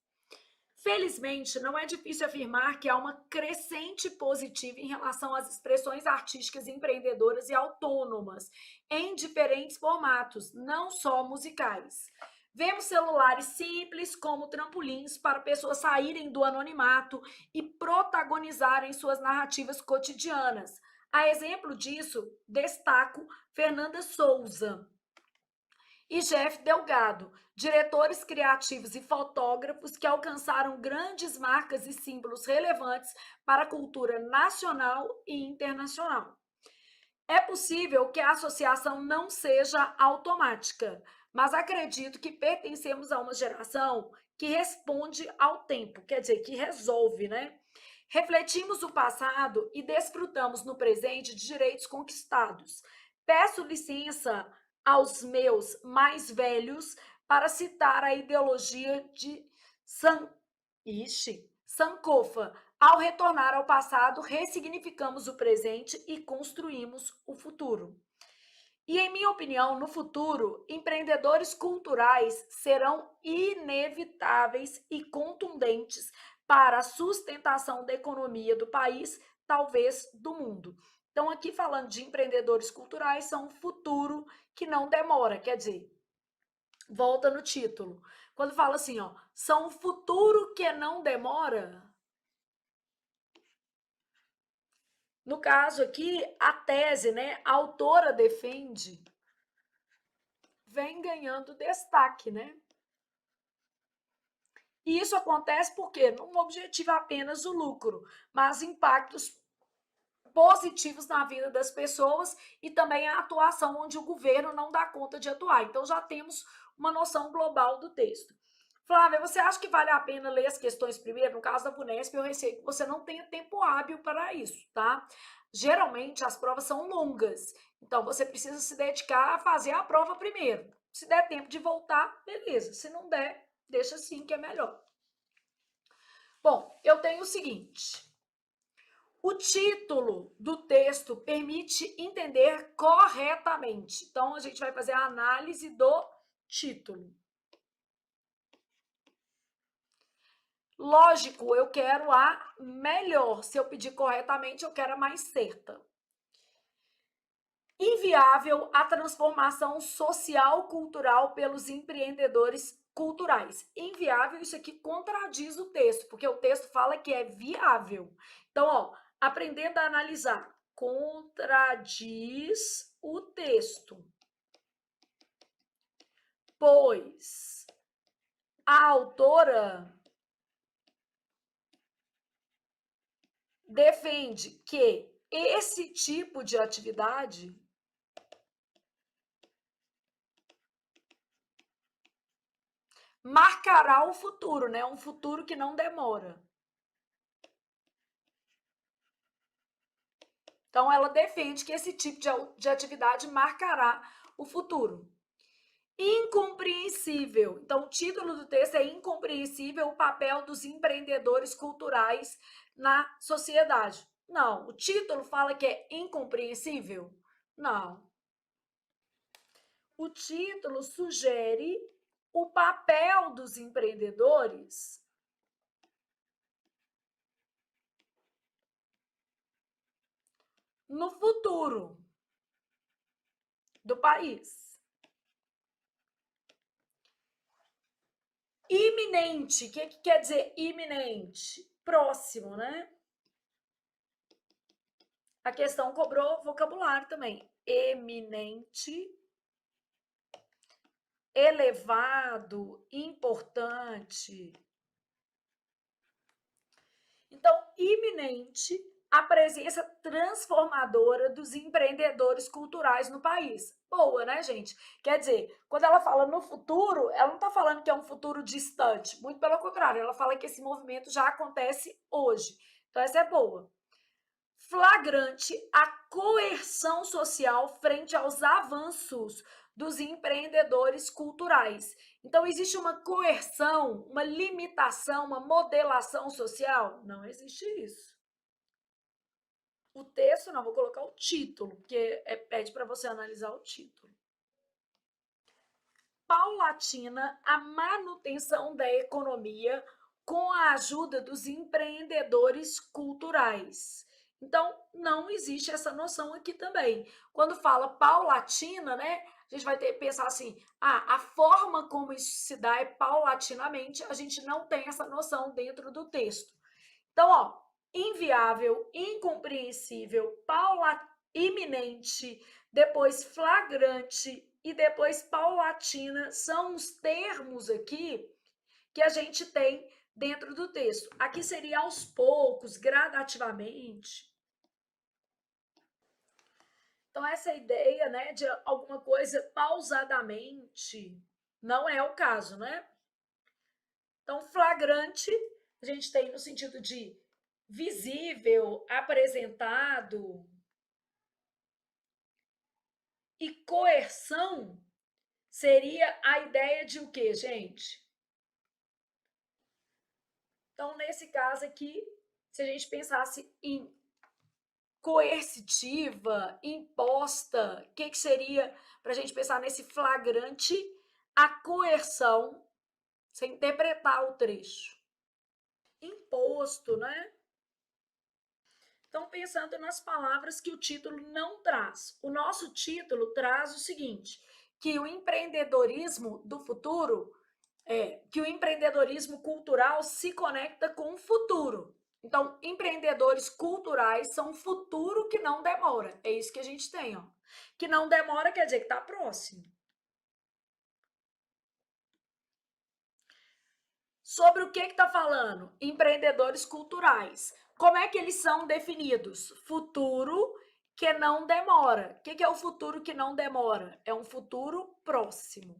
Felizmente, não é difícil afirmar que há uma crescente positiva em relação às expressões artísticas empreendedoras e autônomas, em diferentes formatos, não só musicais. Vemos celulares simples como trampolins para pessoas saírem do anonimato e protagonizarem suas narrativas cotidianas. A exemplo disso, destaco Fernanda Souza e Jeff Delgado, diretores criativos e fotógrafos que alcançaram grandes marcas e símbolos relevantes para a cultura nacional e internacional. É possível que a associação não seja automática, mas acredito que pertencemos a uma geração que responde ao tempo, quer dizer, que resolve, né? Refletimos o passado e desfrutamos no presente de direitos conquistados. Peço licença aos meus mais velhos para citar a ideologia de Sankofa. Ao retornar ao passado, ressignificamos o presente e construímos o futuro. E, em minha opinião, no futuro, empreendedores culturais serão inevitáveis e contundentes para a sustentação da economia do país, talvez do mundo. Então, aqui falando de empreendedores culturais, são um futuro que não demora, quer dizer, volta no título. Quando fala assim, ó, são um futuro que não demora. No caso aqui, a tese, né, a autora defende, vem ganhando destaque, né? E isso acontece porque não objetiva apenas o lucro, mas impactos positivos na vida das pessoas e também a atuação onde o governo não dá conta de atuar. Então já temos uma noção global do texto. Flávia, você acha que vale a pena ler as questões primeiro? No caso da VUNESP, eu receio que você não tenha tempo hábil para isso, tá? Geralmente as provas são longas, então você precisa se dedicar a fazer a prova primeiro. Se der tempo de voltar, beleza. Se não der, deixa assim que é melhor. Bom, eu tenho o seguinte. O título do texto permite entender corretamente. Então, a gente vai fazer a análise do título. Lógico, eu quero a melhor. Se eu pedir corretamente, eu quero a mais certa. Inviável a transformação social-cultural pelos empreendedores culturais. Inviável, isso aqui contradiz o texto, porque o texto fala que é viável. Então, ó, aprendendo a analisar, contradiz o texto, pois a autora defende que esse tipo de atividade marcará o futuro, né? Um futuro que não demora. Então, ela defende que esse tipo de atividade marcará o futuro. Incompreensível. Então, o título do texto é Incompreensível o papel dos empreendedores culturais na sociedade. Não, o título fala que é incompreensível? Não. O título sugere o papel dos empreendedores no futuro do país. Iminente, o que quer dizer iminente? Próximo, né? A questão cobrou vocabulário também. Eminente, elevado, importante. Então, iminente a presença transformadora dos empreendedores culturais no país. Boa, né, gente? Quer dizer, quando ela fala no futuro, ela não está falando que é um futuro distante. Muito pelo contrário, ela fala que esse movimento já acontece hoje. Então, essa é boa. Flagrante a coerção social frente aos avanços dos empreendedores culturais. Então, existe uma coerção, uma limitação, uma modelação social? Não existe isso. O texto, não, vou colocar o título, porque pede para você analisar o título. Paulatina a manutenção da economia com a ajuda dos empreendedores culturais. Então, não existe essa noção aqui também. Quando fala paulatina, né, a gente vai ter que pensar assim, a forma como isso se dá é paulatinamente, a gente não tem essa noção dentro do texto. Então, ó, inviável, incompreensível, iminente, depois flagrante e depois paulatina são os termos aqui que a gente tem dentro do texto. Aqui seria aos poucos, gradativamente. Então, essa ideia, né, de alguma coisa pausadamente, não é o caso, né? Então, flagrante, a gente tem no sentido de visível, apresentado. E coerção seria a ideia de o quê, gente? Então, nesse caso aqui, se a gente pensasse em coercitiva, imposta, o que seria para a gente pensar nesse flagrante? A coerção, sem interpretar o trecho. Imposto, né? Então, pensando nas palavras que o título não traz. O nosso título traz o seguinte, que o empreendedorismo do futuro, que o empreendedorismo cultural se conecta com o futuro. Então, empreendedores culturais são um futuro que não demora. É isso que a gente tem, ó. Que não demora quer dizer que está próximo. Sobre o que está falando? Empreendedores culturais. Como é que eles são definidos? Futuro que não demora. O que é o futuro que não demora? É um futuro próximo.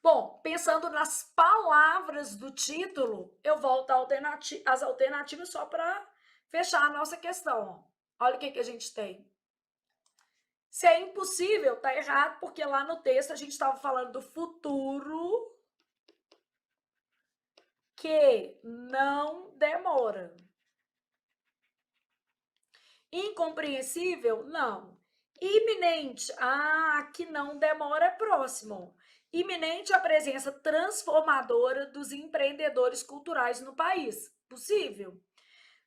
Bom, pensando nas palavras do título, eu volto às alternativas só para fechar a nossa questão. Olha o que a gente tem. Se é impossível, tá errado, porque lá no texto a gente estava falando do futuro que não demora. Incompreensível? Não. Iminente? Que não demora é próximo. Iminente a presença transformadora dos empreendedores culturais no país. Possível.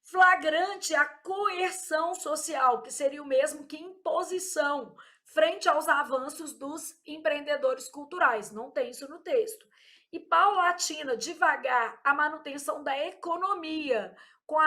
Flagrante a coerção social, que seria o mesmo que imposição frente aos avanços dos empreendedores culturais. Não tem isso no texto. E paulatina, devagar, a manutenção da economia com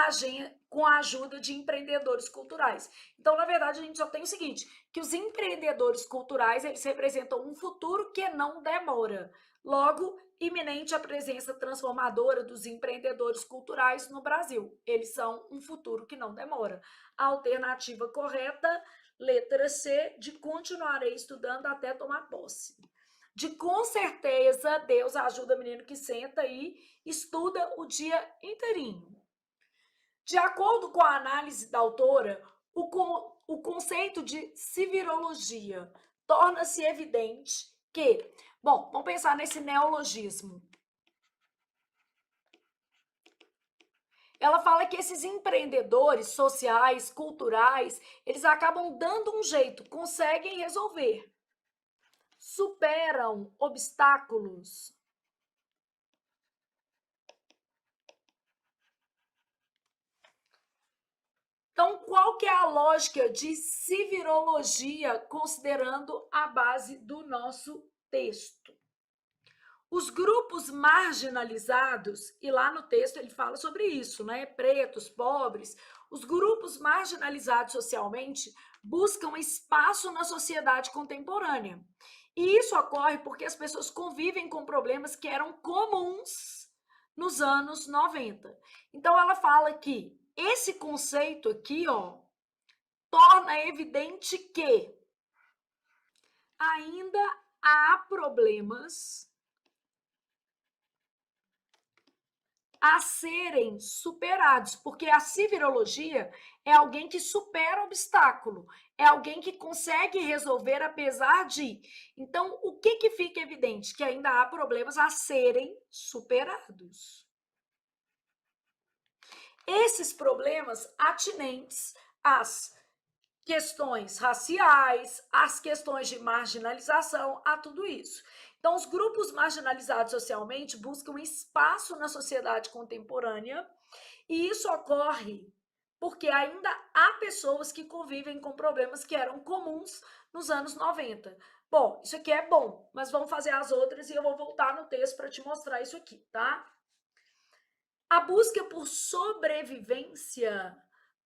com a ajuda de empreendedores culturais. Então, na verdade, a gente só tem o seguinte, que os empreendedores culturais, eles representam um futuro que não demora. Logo, iminente a presença transformadora dos empreendedores culturais no Brasil. Eles são um futuro que não demora. A alternativa correta, letra C, de continuarei estudando até tomar posse. De com certeza, Deus ajuda o menino que senta e estuda o dia inteirinho. De acordo com a análise da autora, o conceito de civirologia torna-se evidente que, bom, vamos pensar nesse neologismo. Ela fala que esses empreendedores sociais, culturais, eles acabam dando um jeito, conseguem resolver, superam obstáculos. Então, qual que é a lógica de civirologia, considerando a base do nosso texto? Os grupos marginalizados, e lá no texto ele fala sobre isso, né? Pretos, pobres, os grupos marginalizados socialmente buscam espaço na sociedade contemporânea. E isso ocorre porque as pessoas convivem com problemas que eram comuns nos anos 90. Então ela fala que esse conceito aqui, ó, torna evidente que ainda há problemas a serem superados, porque a civirologia é alguém que supera obstáculo, é alguém que consegue resolver apesar de. Então, o que fica evidente? Que ainda há problemas a serem superados. Esses problemas atinentes às questões raciais, às questões de marginalização, a tudo isso. Então, os grupos marginalizados socialmente buscam espaço na sociedade contemporânea, e isso ocorre porque ainda há pessoas que convivem com problemas que eram comuns nos anos 90. Bom, isso aqui é bom, mas vamos fazer as outras e eu vou voltar no texto para te mostrar isso aqui, tá? A busca por sobrevivência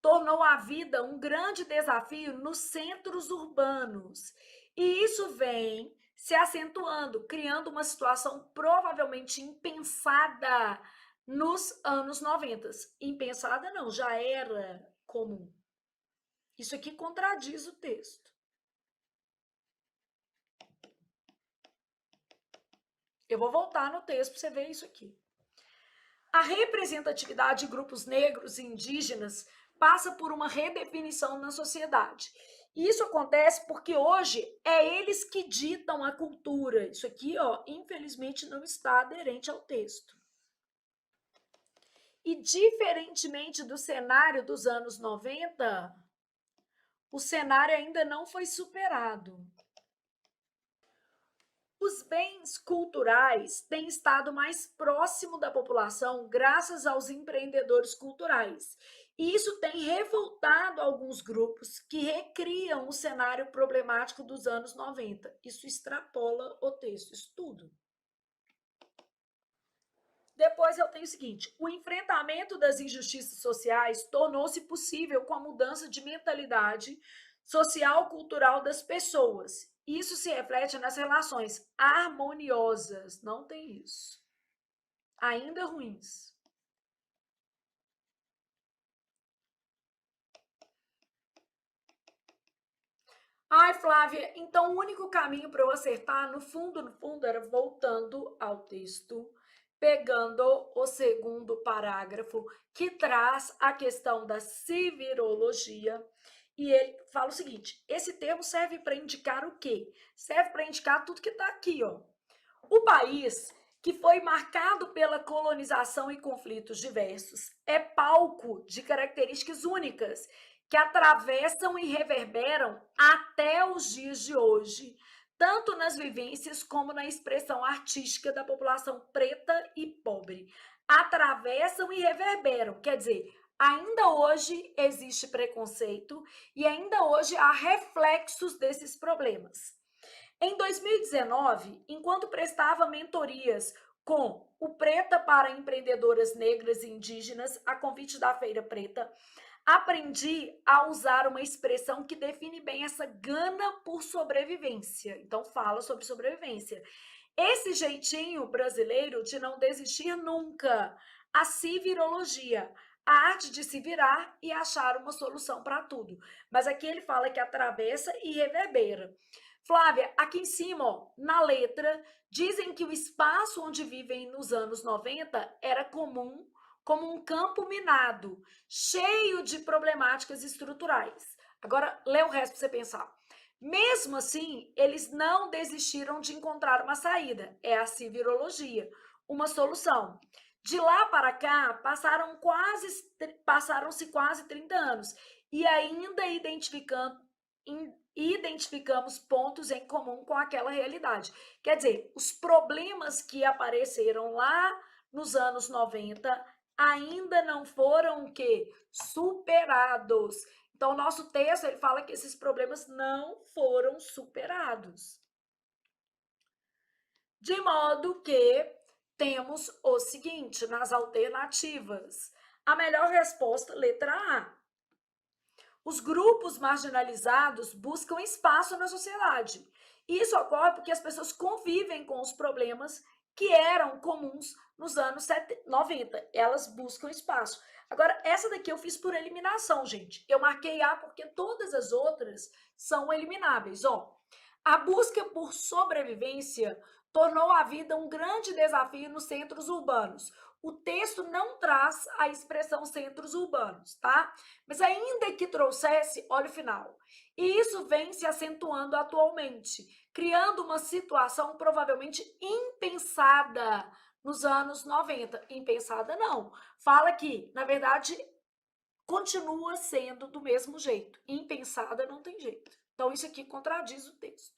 tornou a vida um grande desafio nos centros urbanos. E isso vem se acentuando, criando uma situação provavelmente impensada nos anos 90. Impensada não, já era comum. Isso aqui contradiz o texto. Eu vou voltar no texto para você ver isso aqui. A representatividade de grupos negros e indígenas passa por uma redefinição na sociedade. E isso acontece porque hoje é eles que ditam a cultura. Isso aqui, ó, infelizmente não está aderente ao texto. E diferentemente do cenário dos anos 90, o cenário ainda não foi superado. Os bens culturais têm estado mais próximo da população graças aos empreendedores culturais. E isso tem revoltado alguns grupos que recriam o cenário problemático dos anos 90. Isso extrapola o texto, isso tudo. Depois eu tenho o seguinte, o enfrentamento das injustiças sociais tornou-se possível com a mudança de mentalidade social cultural das pessoas. Isso se reflete nas relações harmoniosas, não tem isso. Ainda ruins. Ai, Flávia, então o único caminho para eu acertar, no fundo, era voltando ao texto, pegando o segundo parágrafo, que traz a questão da civirologia, e ele fala o seguinte, esse termo serve para indicar o quê? Serve para indicar tudo que está aqui, ó. O país, que foi marcado pela colonização e conflitos diversos, é palco de características únicas, que atravessam e reverberam até os dias de hoje, tanto nas vivências como na expressão artística da população preta e pobre. Atravessam e reverberam, quer dizer, ainda hoje existe preconceito e ainda hoje há reflexos desses problemas. Em 2019, enquanto prestava mentorias com o Preta para Empreendedoras Negras e Indígenas, a convite da Feira Preta, aprendi a usar uma expressão que define bem essa gana por sobrevivência. Então, fala sobre sobrevivência. Esse jeitinho brasileiro de não desistir nunca. A civirologia, a arte de se virar e achar uma solução para tudo. Mas aqui ele fala que atravessa e reverbera. Flávia, aqui em cima, ó, na letra, dizem que o espaço onde vivem nos anos 90 era comum como um campo minado, cheio de problemáticas estruturais. Agora, lê o resto para você pensar. Mesmo assim, eles não desistiram de encontrar uma saída, é a civirologia, uma solução. De lá para cá, passaram-se quase 30 anos e ainda identificamos pontos em comum com aquela realidade. Quer dizer, os problemas que apareceram lá nos anos 90 ainda não foram o quê? Superados. Então, o nosso texto ele fala que esses problemas não foram superados. De modo que temos o seguinte nas alternativas. A melhor resposta, letra A. Os grupos marginalizados buscam espaço na sociedade. Isso ocorre porque as pessoas convivem com os problemas que eram comuns nos anos 90. Elas buscam espaço. Agora, essa daqui eu fiz por eliminação, gente. Eu marquei A porque todas as outras são elimináveis. Ó, a busca por sobrevivência tornou a vida um grande desafio nos centros urbanos. O texto não traz a expressão centros urbanos, tá? Mas ainda que trouxesse, olha o final. E isso vem se acentuando atualmente, criando uma situação provavelmente impensada nos anos 90. Impensada não. Fala que, na verdade, continua sendo do mesmo jeito. Impensada não tem jeito. Então, isso aqui contradiz o texto.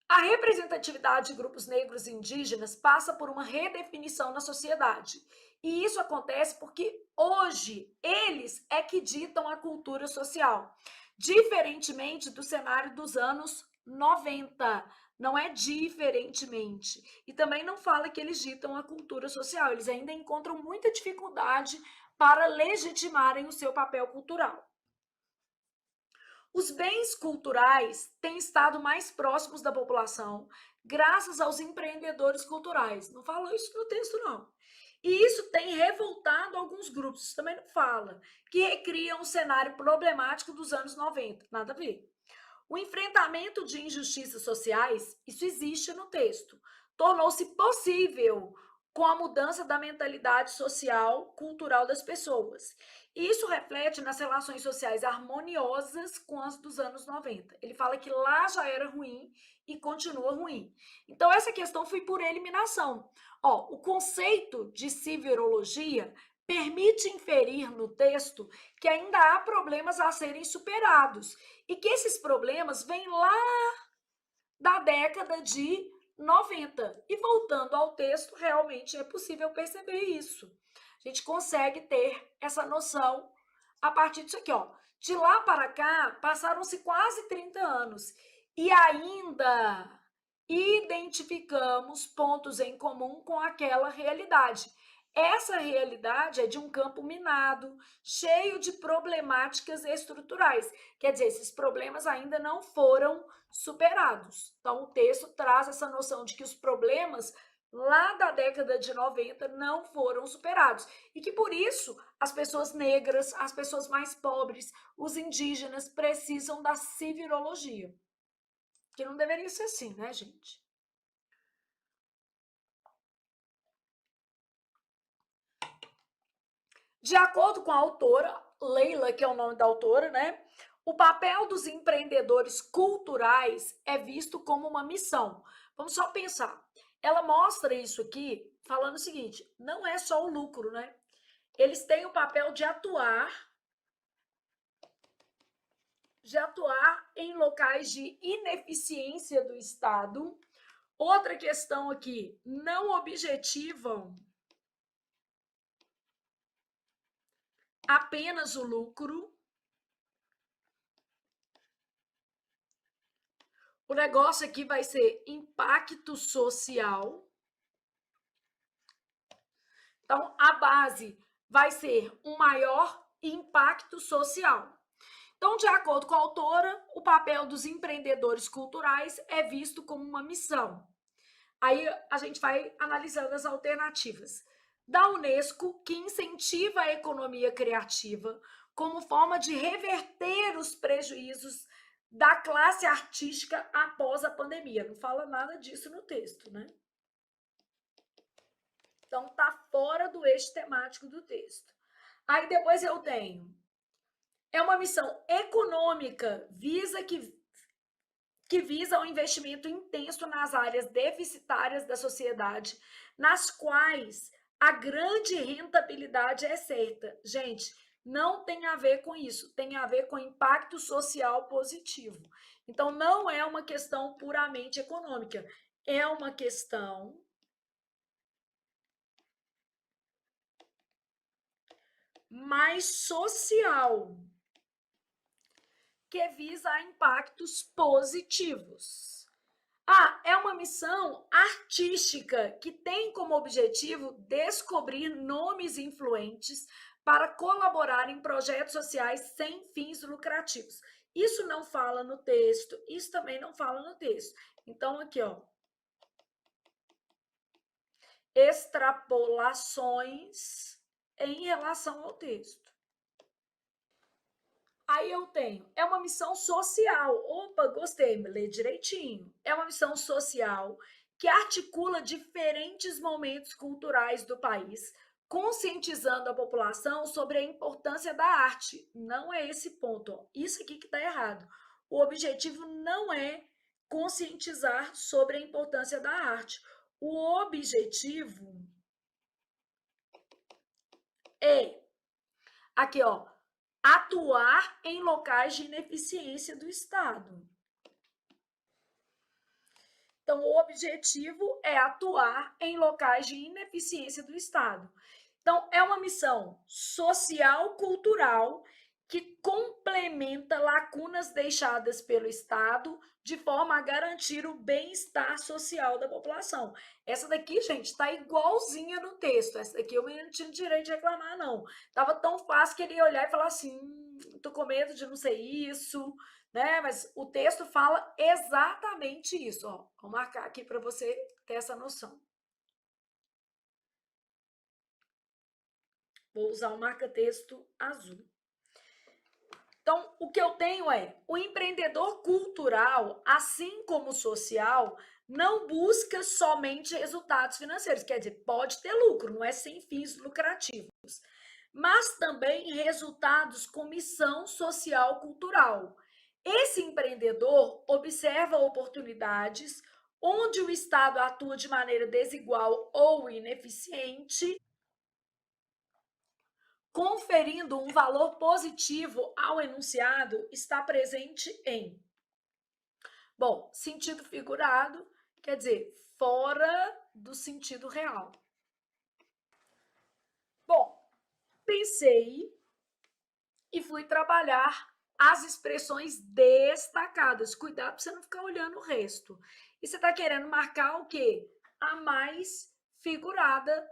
A representatividade de grupos negros e indígenas passa por uma redefinição na sociedade. E isso acontece porque hoje eles é que ditam a cultura social, diferentemente do cenário dos anos 90. Não é diferentemente. E também não fala que eles ditam a cultura social, eles ainda encontram muita dificuldade para legitimarem o seu papel cultural. Os bens culturais têm estado mais próximos da população graças aos empreendedores culturais. Não fala isso no texto, não. E isso tem revoltado alguns grupos, isso também não fala, que recriam um cenário problemático dos anos 90. Nada a ver. O enfrentamento de injustiças sociais, isso existe no texto, tornou-se possível com a mudança da mentalidade social, cultural das pessoas. Isso reflete nas relações sociais harmoniosas com as dos anos 90. Ele fala que lá já era ruim e continua ruim. Então, essa questão foi por eliminação. Ó, o conceito de civirologia permite inferir no texto que ainda há problemas a serem superados e que esses problemas vêm lá da década de 90. E voltando ao texto, realmente é possível perceber isso. A gente consegue ter essa noção a partir disso aqui, ó. De lá para cá, passaram-se quase 30 anos e ainda identificamos pontos em comum com aquela realidade. Essa realidade é de um campo minado, cheio de problemáticas estruturais. Quer dizer, esses problemas ainda não foram superados. Então, o texto traz essa noção de que os problemas lá da década de 90 não foram superados. E que, por isso, as pessoas negras, as pessoas mais pobres, os indígenas precisam da civirologia. Que não deveria ser assim, né, gente? De acordo com a autora, Leila, que é o nome da autora, né? O papel dos empreendedores culturais é visto como uma missão. Vamos só pensar. Ela mostra isso aqui falando o seguinte: não é só o lucro, né? Eles têm o papel de atuar em locais de ineficiência do Estado. Outra questão aqui, não objetivam apenas o lucro. O negócio aqui vai ser impacto social. Então, a base vai ser um maior impacto social. Então, de acordo com a autora, o papel dos empreendedores culturais é visto como uma missão. Aí a gente vai analisando as alternativas. Da Unesco, que incentiva a economia criativa como forma de reverter os prejuízos da classe artística após a pandemia. Não fala nada disso no texto, né? Então, tá fora do eixo temático do texto. Aí depois eu tenho. É uma missão econômica, que visa o investimento intenso nas áreas deficitárias da sociedade, nas quais a grande rentabilidade é certa. Gente, não tem a ver com isso, tem a ver com impacto social positivo. Então, não é uma questão puramente econômica, é uma questão mais social, que visa impactos positivos. Ah, é uma missão artística que tem como objetivo descobrir nomes influentes para colaborar em projetos sociais sem fins lucrativos. Isso não fala no texto, isso também não fala no texto. Então, aqui, ó. Extrapolações em relação ao texto. Aí eu tenho, é uma missão social. Opa, gostei, me lê direitinho. É uma missão social que articula diferentes momentos culturais do país, conscientizando a população sobre a importância da arte. Não é esse ponto, ó. Isso aqui que está errado. O objetivo não é conscientizar sobre a importância da arte. O objetivo é, aqui, ó, atuar em locais de ineficiência do Estado. Então, o objetivo é atuar em locais de ineficiência do Estado. Então, é uma missão social-cultural que complementa lacunas deixadas pelo Estado de forma a garantir o bem-estar social da população. Essa daqui, gente, está igualzinha no texto. Essa daqui eu não tinha direito de reclamar, não. Estava tão fácil que ele ia olhar e falar assim, tô com medo de não ser isso, né? Mas o texto fala exatamente isso, ó. Vou marcar aqui para você ter essa noção. Vou usar o marca-texto azul. Então, o que eu tenho é, o empreendedor cultural, assim como o social, não busca somente resultados financeiros, quer dizer, pode ter lucro, não é sem fins lucrativos, mas também resultados com missão social cultural. Esse empreendedor observa oportunidades onde o Estado atua de maneira desigual ou ineficiente, conferindo um valor positivo ao enunciado, está presente em. Bom, sentido figurado quer dizer fora do sentido real. Bom, pensei e fui trabalhar as expressões destacadas. Cuidado para você não ficar olhando o resto. E você está querendo marcar o quê? A mais figurada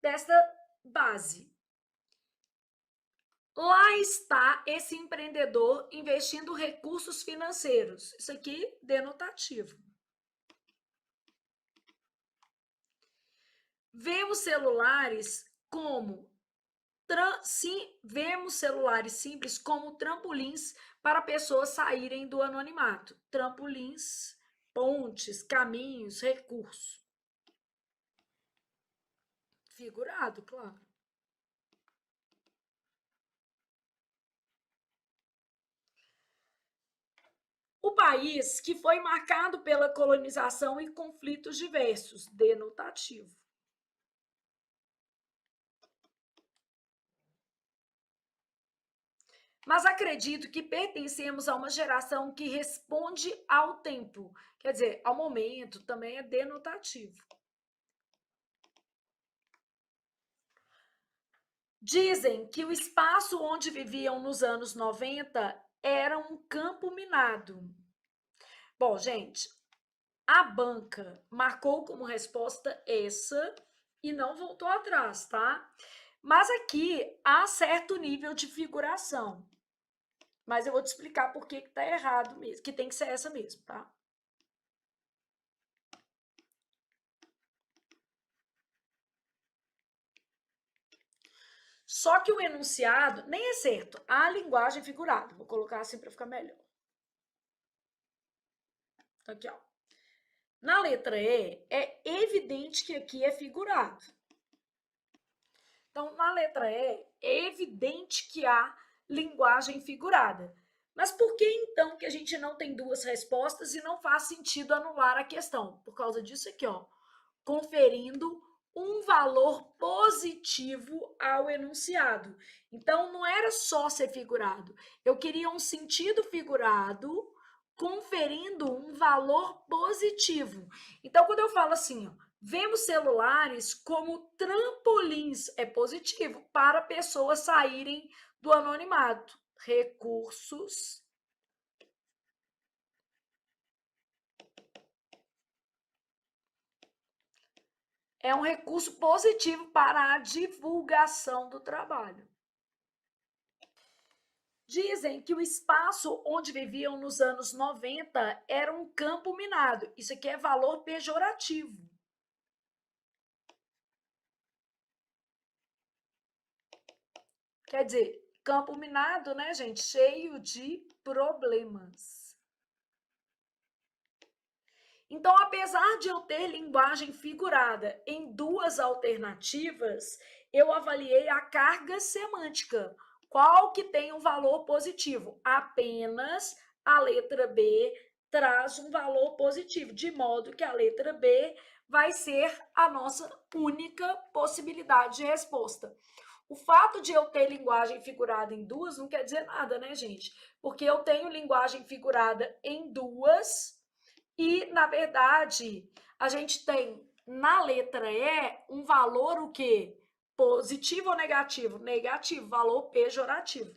desta base. Lá está esse empreendedor investindo recursos financeiros. Isso aqui, denotativo. Vemos celulares como vemos celulares simples como trampolins para pessoas saírem do anonimato. Trampolins, pontes, caminhos, recursos. Figurado, claro. O país que foi marcado pela colonização e conflitos diversos, denotativo. Mas acredito que pertencemos a uma geração que responde ao tempo. Quer dizer, ao momento também é denotativo. Dizem que o espaço onde viviam nos anos 90 era um campo minado. Bom, gente, a banca marcou como resposta essa e não voltou atrás, tá? Mas aqui há certo nível de figuração. Mas eu vou te explicar por que tá errado mesmo, que tem que ser essa mesmo, tá? Só que o enunciado nem é certo. A linguagem figurada. Vou colocar assim para ficar melhor. Aqui, ó. Na letra E, é evidente que aqui é figurado. Então, na letra E, é evidente que há linguagem figurada. Mas por que então que a gente não tem duas respostas e não faz sentido anular a questão? Por causa disso aqui, ó. Conferindo um valor positivo ao enunciado. Então, não era só ser figurado. Eu queria um sentido figurado conferindo um valor positivo. Então, quando eu falo assim, ó, vemos celulares como trampolins, é positivo, para pessoas saírem do anonimato. Recursos. É um recurso positivo para a divulgação do trabalho. Dizem que o espaço onde viviam nos anos 90 era um campo minado. Isso aqui é valor pejorativo. Quer dizer, campo minado, né, gente? Cheio de problemas. Então, apesar de eu ter linguagem figurada em duas alternativas, eu avaliei a carga semântica. Qual que tem um valor positivo? Apenas a letra B traz um valor positivo, de modo que a letra B vai ser a nossa única possibilidade de resposta. O fato de eu ter linguagem figurada em duas não quer dizer nada, né, gente? Porque eu tenho linguagem figurada em duas e, na verdade, a gente tem na letra E um valor o quê? Positivo ou negativo? Negativo, valor pejorativo.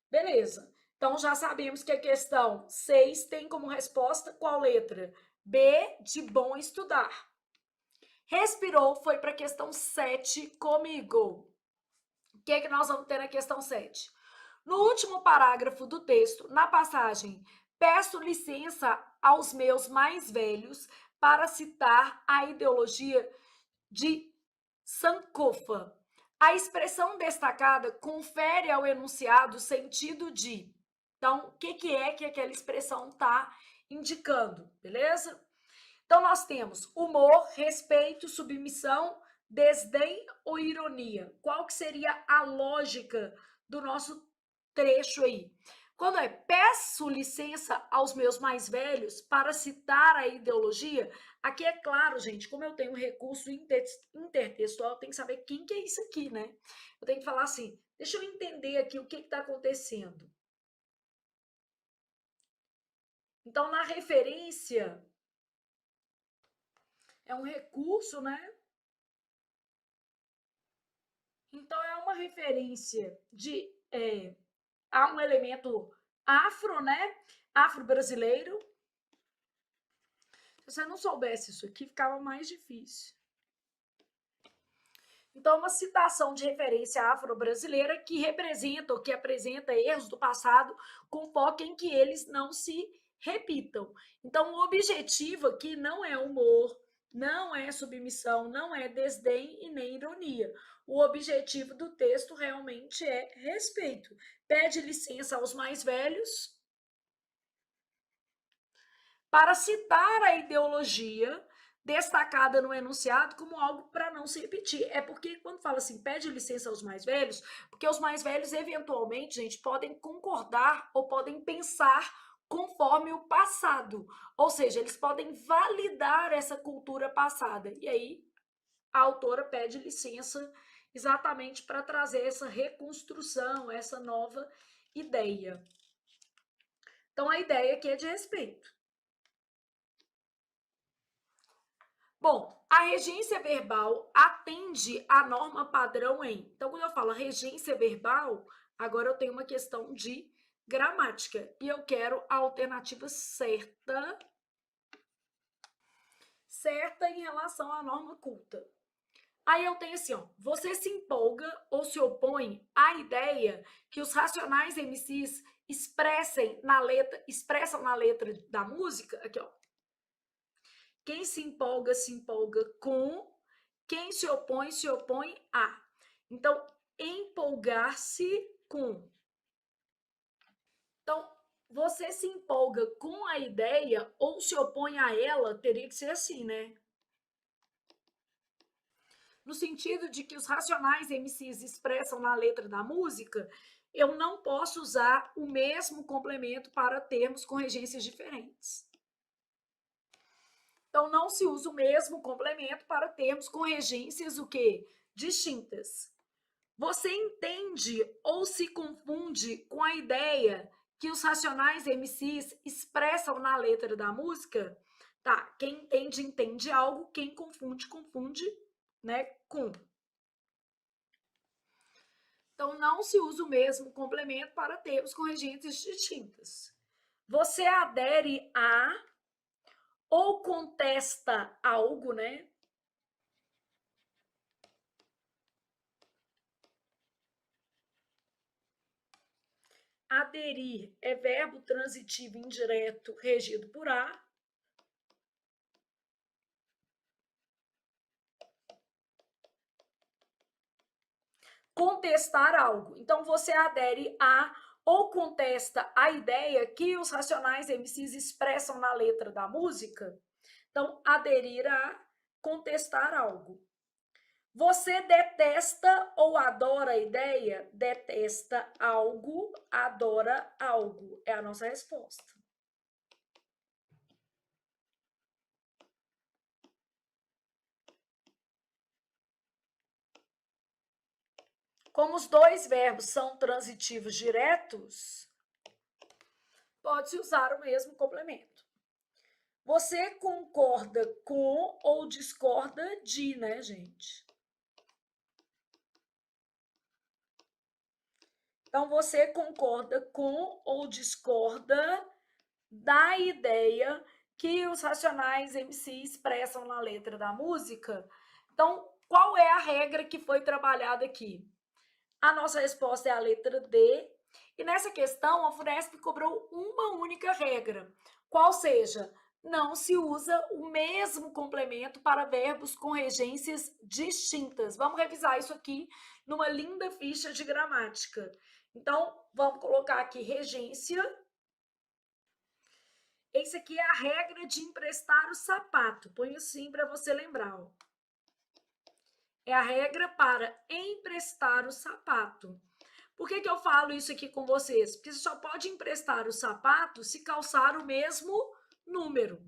Beleza. Então já sabemos que a questão 6 tem como resposta qual letra? B de bom estudar. Respirou, foi para a questão 7 comigo. O que é que nós vamos ter na questão 7? No último parágrafo do texto, na passagem, peço licença aos meus mais velhos para citar a ideologia de Sankofa. A expressão destacada confere ao enunciado sentido de. Então, o que é que aquela expressão está indicando, beleza? Então, nós temos humor, respeito, submissão, desdém ou ironia. Qual que seria a lógica do nosso trecho aí? Quando é peço licença aos meus mais velhos para citar a ideologia, aqui é claro, gente, como eu tenho um recurso intertextual, eu tenho que saber quem que é isso aqui, né? Eu tenho que falar assim, deixa eu entender aqui o que está acontecendo. Então, na referência, é um recurso, né? Então, é uma referência a um elemento afro, né? Afro-brasileiro. Se você não soubesse isso aqui, ficava mais difícil. Então, uma citação de referência afro-brasileira que representa ou que apresenta erros do passado com foco em que eles não se repitam. Então, o objetivo aqui não é humor, não é submissão, não é desdém e nem ironia. O objetivo do texto realmente é respeito. Pede licença aos mais velhos para citar a ideologia destacada no enunciado como algo para não se repetir. É porque quando fala assim, pede licença aos mais velhos, porque os mais velhos eventualmente, gente, podem concordar ou podem pensar conforme o passado. Ou seja, eles podem validar essa cultura passada. E aí a autora pede licença exatamente para trazer essa reconstrução, essa nova ideia. Então a ideia aqui é de respeito. Bom, a regência verbal atende à norma padrão em. Então, quando eu falo regência verbal, agora eu tenho uma questão de gramática e eu quero a alternativa certa certa em relação à norma culta. Aí eu tenho assim, ó, você se empolga ou se opõe à ideia que os Racionais MCs expressam na letra da música? Aqui, ó. Quem se empolga com, quem se opõe a. Então, empolgar-se com. Então, você se empolga com a ideia ou se opõe a ela, teria que ser assim, né? No sentido de que os Racionais MCs expressam na letra da música, eu não posso usar o mesmo complemento para termos com regências diferentes. Então, não se usa o mesmo complemento para termos com regências o quê? Distintas. Você entende ou se confunde com a ideia que os Racionais MCs expressam na letra da música? Tá, quem entende, entende algo, quem confunde, confunde, né, com. Então, não se usa o mesmo complemento para termos com regências distintas. Você adere a ou contesta algo, né? Aderir é verbo transitivo indireto regido por a. Contestar algo. Então, você adere a ou contesta a ideia que os Racionais MCs expressam na letra da música. Então, aderir a contestar algo. Você detesta ou adora a ideia? Detesta algo, adora algo. É a nossa resposta. Como os dois verbos são transitivos diretos, pode-se usar o mesmo complemento. Você concorda com ou discorda de, né, gente? Então, você concorda com ou discorda da ideia que os Racionais MCs expressam na letra da música? Então, qual é a regra que foi trabalhada aqui? A nossa resposta é a letra D. E nessa questão, a FUNESP cobrou uma única regra, qual seja, não se usa o mesmo complemento para verbos com regências distintas. Vamos revisar isso aqui numa linda ficha de gramática. Então, vamos colocar aqui regência. Esse aqui é a regra de emprestar o sapato. Põe assim para você lembrar. Ó. É a regra para emprestar o sapato. Por que eu falo isso aqui com vocês? Porque você só pode emprestar o sapato se calçar o mesmo número.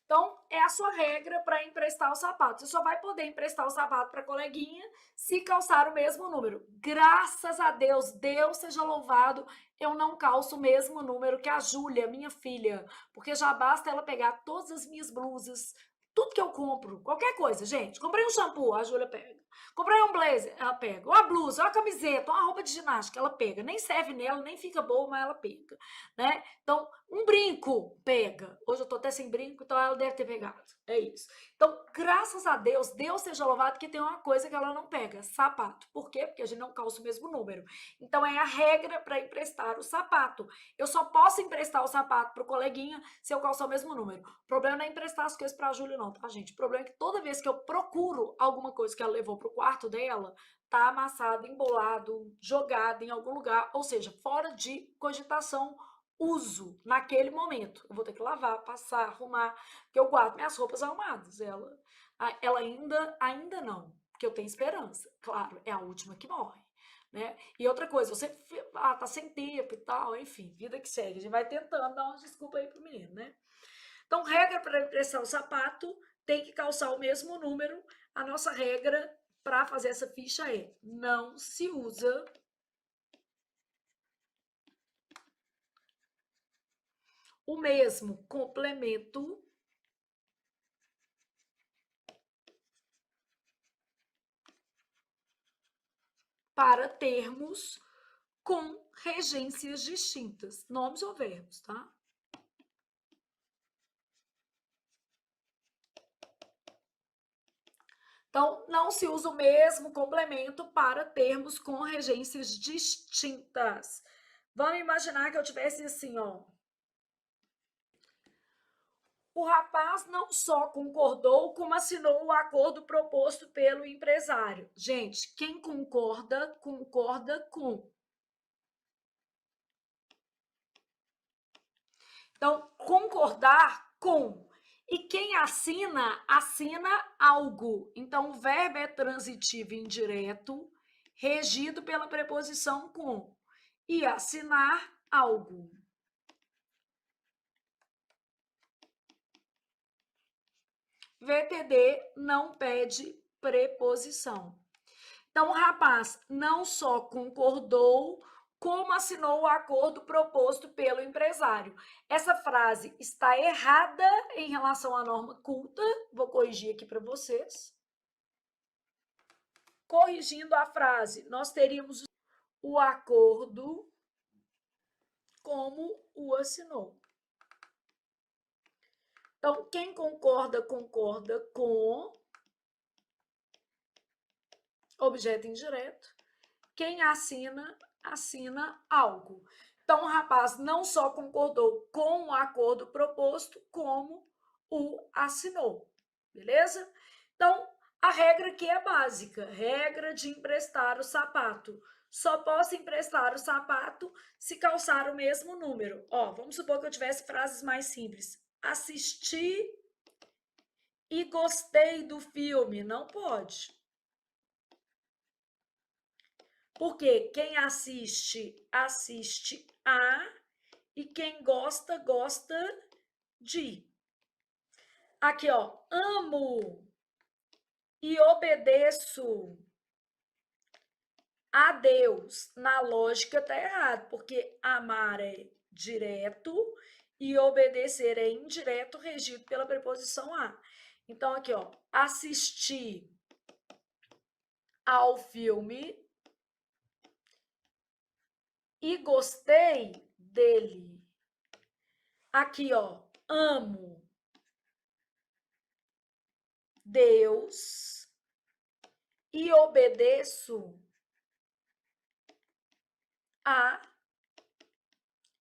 Então, é a sua regra para emprestar o sapato. Você só vai poder emprestar o sapato para a coleguinha se calçar o mesmo número. Graças a Deus, Deus seja louvado, eu não calço o mesmo número que a Júlia, minha filha, porque já basta ela pegar todas as minhas blusas, tudo que eu compro, qualquer coisa, gente. Comprei um shampoo, a Júlia pega. Comprei um blazer, ela pega. Uma blusa, uma camiseta, uma roupa de ginástica, ela pega. Nem serve nela, nem fica boa, mas ela pega, né? Então, um brinco, pega. Hoje eu tô até sem brinco, então ela deve ter pegado. É isso. Então, graças a Deus, Deus seja louvado que tem uma coisa que ela não pega, sapato. Por quê? Porque a gente não calça o mesmo número. Então, é a regra para emprestar o sapato. Eu só posso emprestar o sapato pro coleguinha se eu calçar o mesmo número. O problema não é emprestar as coisas pra Júlia, não, tá, gente? O problema é que toda vez que eu procuro alguma coisa que ela levou pro quarto dela, tá amassado, embolado, jogado em algum lugar, ou seja, fora de cogitação, uso naquele momento. Eu vou ter que lavar, passar, arrumar, porque eu guardo minhas roupas arrumadas. Ela ainda não, porque eu tenho esperança. Claro, é a última que morre. Né? E outra coisa, você tá sem tempo e tal, enfim, vida que segue. A gente vai tentando dar uma desculpa aí pro menino, né? Então, regra para impressar o sapato tem que calçar o mesmo número. A nossa regra para fazer essa ficha é: não se usa o mesmo complemento para termos com regências distintas, nomes ou verbos, tá? Então, não se usa o mesmo complemento para termos com regências distintas. Vamos imaginar que eu tivesse assim, ó. O rapaz não só concordou, como assinou o acordo proposto pelo empresário. Gente, quem concorda, concorda com. Então, concordar com. E quem assina, assina algo. Então, o verbo é transitivo indireto, regido pela preposição com. E assinar algo. VTD não pede preposição. Então, o rapaz não só concordou, como assinou o acordo proposto pelo empresário. Essa frase está errada em relação à norma culta. Vou corrigir aqui para vocês. Corrigindo a frase, nós teríamos o acordo como o assinou. Então, quem concorda, concorda com objeto indireto. Quem assina, assina algo. Então, o rapaz não só concordou com o acordo proposto, como o assinou. Beleza? Então, a regra aqui é básica. Regra de emprestar o sapato. Só posso emprestar o sapato se calçar o mesmo número. Ó, vamos supor que eu tivesse frases mais simples. Assisti e gostei do filme. Não pode. Porque quem assiste, assiste a, e quem gosta, gosta de. Aqui, ó, amo e obedeço a Deus. Na lógica tá errado, porque amar é direto e obedecer é indireto, regido pela preposição a. Então, aqui, ó, assistir ao filme e gostei dele. Aqui, ó, amo Deus e obedeço a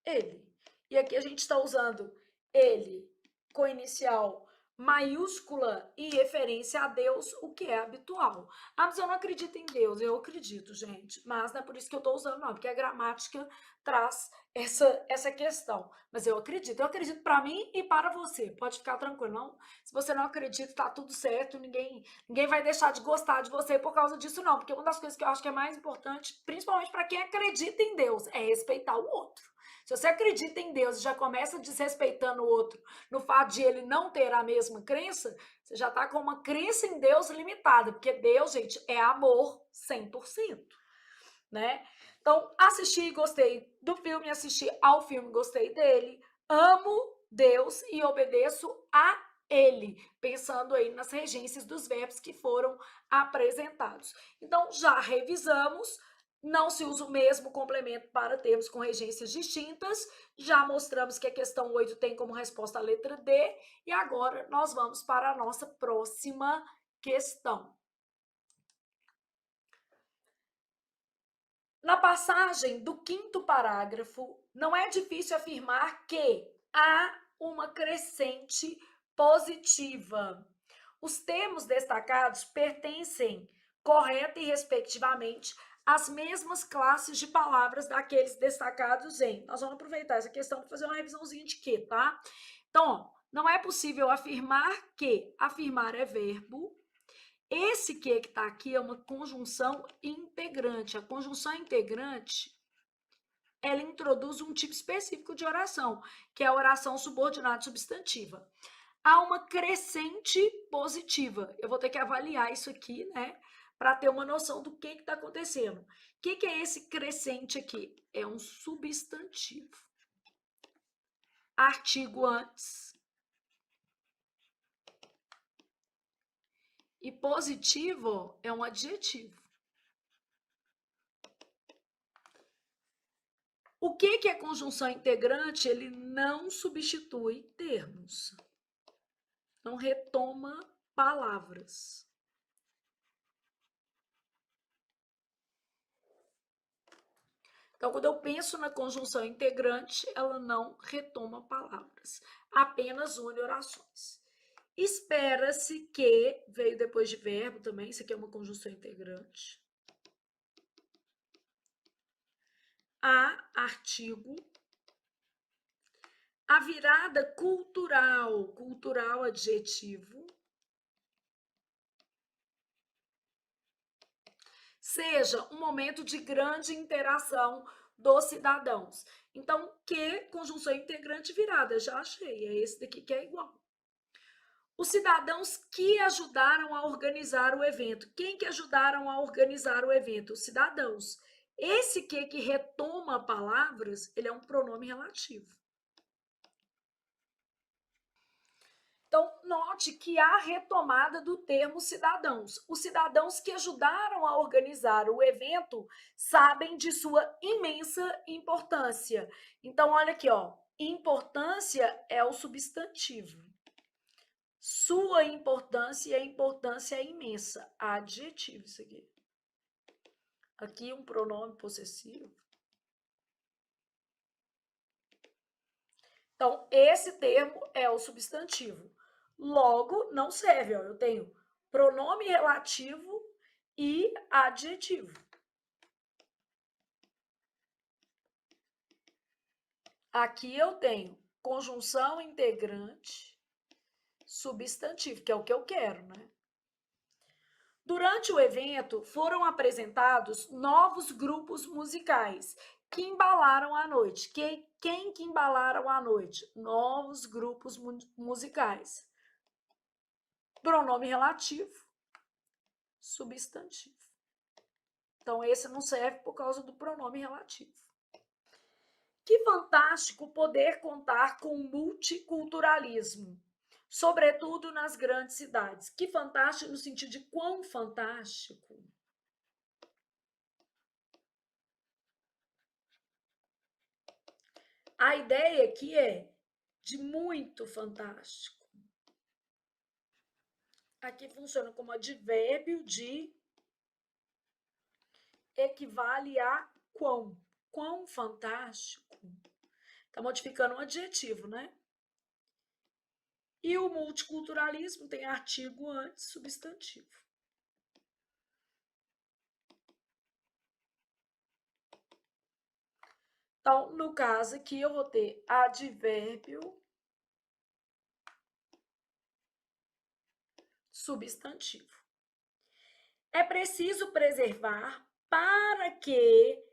ele. E aqui a gente está usando ele com inicial maiúscula em referência a Deus, o que é habitual. Ah, mas eu não acredito em Deus. Eu acredito, gente. Mas não é por isso que eu estou usando, não. Porque a gramática traz essa questão. Mas eu acredito. Eu acredito para mim e para você. Pode ficar tranquilo. Não? Se você não acredita, tá tudo certo. Ninguém vai deixar de gostar de você por causa disso, não. Porque uma das coisas que eu acho que é mais importante, principalmente para quem acredita em Deus, é respeitar o outro. Se você acredita em Deus e já começa desrespeitando o outro no fato de ele não ter a mesma crença, você já está com uma crença em Deus limitada, porque Deus, gente, é amor 100%, né? Então, assisti e gostei do filme, assisti ao filme, gostei dele, amo Deus e obedeço a ele, pensando aí nas regências dos verbos que foram apresentados. Então, já revisamos. Não se usa o mesmo complemento para termos com regências distintas. Já mostramos que a questão 8 tem como resposta a letra D. E agora nós vamos para a nossa próxima questão. Na passagem do 5º parágrafo, não é difícil afirmar que há uma crescente positiva. Os termos destacados pertencem correta e respectivamente as mesmas classes de palavras daqueles destacados em. Nós vamos aproveitar essa questão para fazer uma revisãozinha de que, tá? Então, ó, não é possível afirmar que. Afirmar é verbo. Esse que está aqui é uma conjunção integrante. A conjunção integrante, ela introduz um tipo específico de oração, que é a oração subordinada substantiva. Há uma crescente positiva. Eu vou ter que avaliar isso aqui, né? Para ter uma noção do que está acontecendo. O que é esse crescente aqui? É um substantivo. Artigo antes. E positivo é um adjetivo. O que é conjunção integrante? Ele não substitui termos. Não retoma palavras. Então, quando eu penso na conjunção integrante, ela não retoma palavras, apenas une orações. Espera-se que, veio depois de verbo também, isso aqui é uma conjunção integrante. A, artigo. A virada cultural, cultural adjetivo. Seja um momento de grande interação dos cidadãos. Então, que conjunção integrante virada? Já achei, é esse daqui que é igual. Os cidadãos que ajudaram a organizar o evento. Quem que ajudaram a organizar o evento? Os cidadãos. Esse que retoma palavras, ele é um pronome relativo. Então, note que há retomada do termo cidadãos. Os cidadãos que ajudaram a organizar o evento sabem de sua imensa importância. Então, olha aqui, ó. Importância é o substantivo. Sua importância e a importância é imensa. Adjetivo, isso aqui. Aqui um pronome possessivo. Então, esse termo é o substantivo. Logo, não serve. Ó. Eu tenho pronome relativo e adjetivo. Aqui eu tenho conjunção integrante, substantivo, que é o que eu quero, né? Durante o evento, foram apresentados novos grupos musicais que embalaram a noite. Quem que embalaram a noite? Novos grupos musicais. Pronome relativo, substantivo. Então, esse não serve por causa do pronome relativo. Que fantástico poder contar com multiculturalismo, sobretudo nas grandes cidades. Que fantástico no sentido de quão fantástico. A ideia aqui é de muito fantástico. Aqui funciona como advérbio de equivale a quão. Quão fantástico. Está modificando um adjetivo, né? E o multiculturalismo tem artigo antes, substantivo. Então, no caso aqui, eu vou ter advérbio substantivo. É preciso preservar para que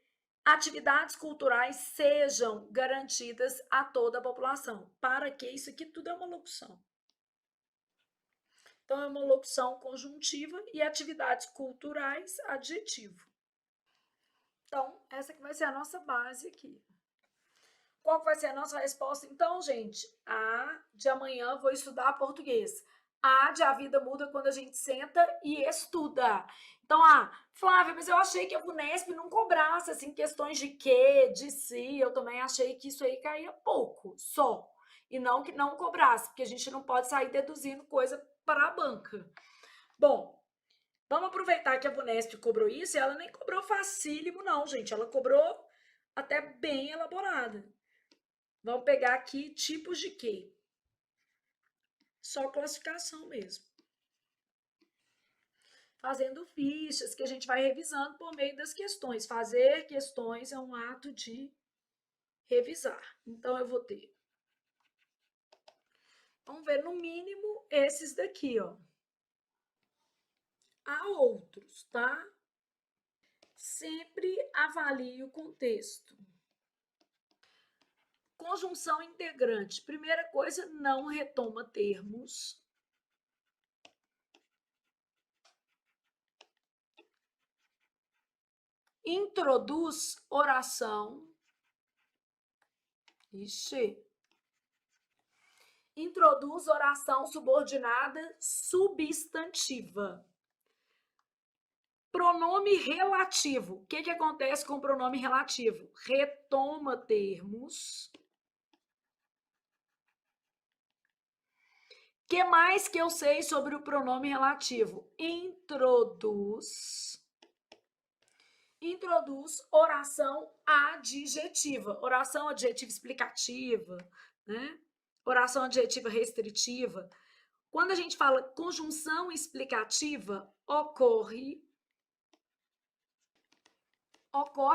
atividades culturais sejam garantidas a toda a população. Para que isso aqui tudo é uma locução. Então, é uma locução conjuntiva e atividades culturais, adjetivo. Então, essa que vai ser a nossa base aqui. Qual vai ser a nossa resposta? Então, gente, A de amanhã vou estudar português. A de a vida muda quando a gente senta e estuda. Então, Flávia, mas eu achei que a Vunesp não cobrasse, assim, questões de quê, de si. Eu também achei que isso aí caía pouco, só. E não que não cobrasse, porque a gente não pode sair deduzindo coisa para a banca. Bom, vamos aproveitar que a Vunesp cobrou isso e ela nem cobrou facílimo, não, gente. Ela cobrou até bem elaborada. Vamos pegar aqui tipos de quê? Só classificação mesmo. Fazendo fichas que a gente vai revisando por meio das questões. Fazer questões é um ato de revisar. Então, eu vou ter. Vamos ver, no mínimo, esses daqui, ó. Há outros, tá? Sempre avalie o contexto. Conjunção integrante. Primeira coisa, não retoma termos. Introduz oração. Ixi. Introduz oração subordinada substantiva. Pronome relativo. O que acontece com o pronome relativo? Retoma termos. O que mais que eu sei sobre o pronome relativo? Introduz introduz oração adjetiva. Oração adjetiva explicativa, né? Oração adjetiva restritiva. Quando a gente fala conjunção explicativa, ocorre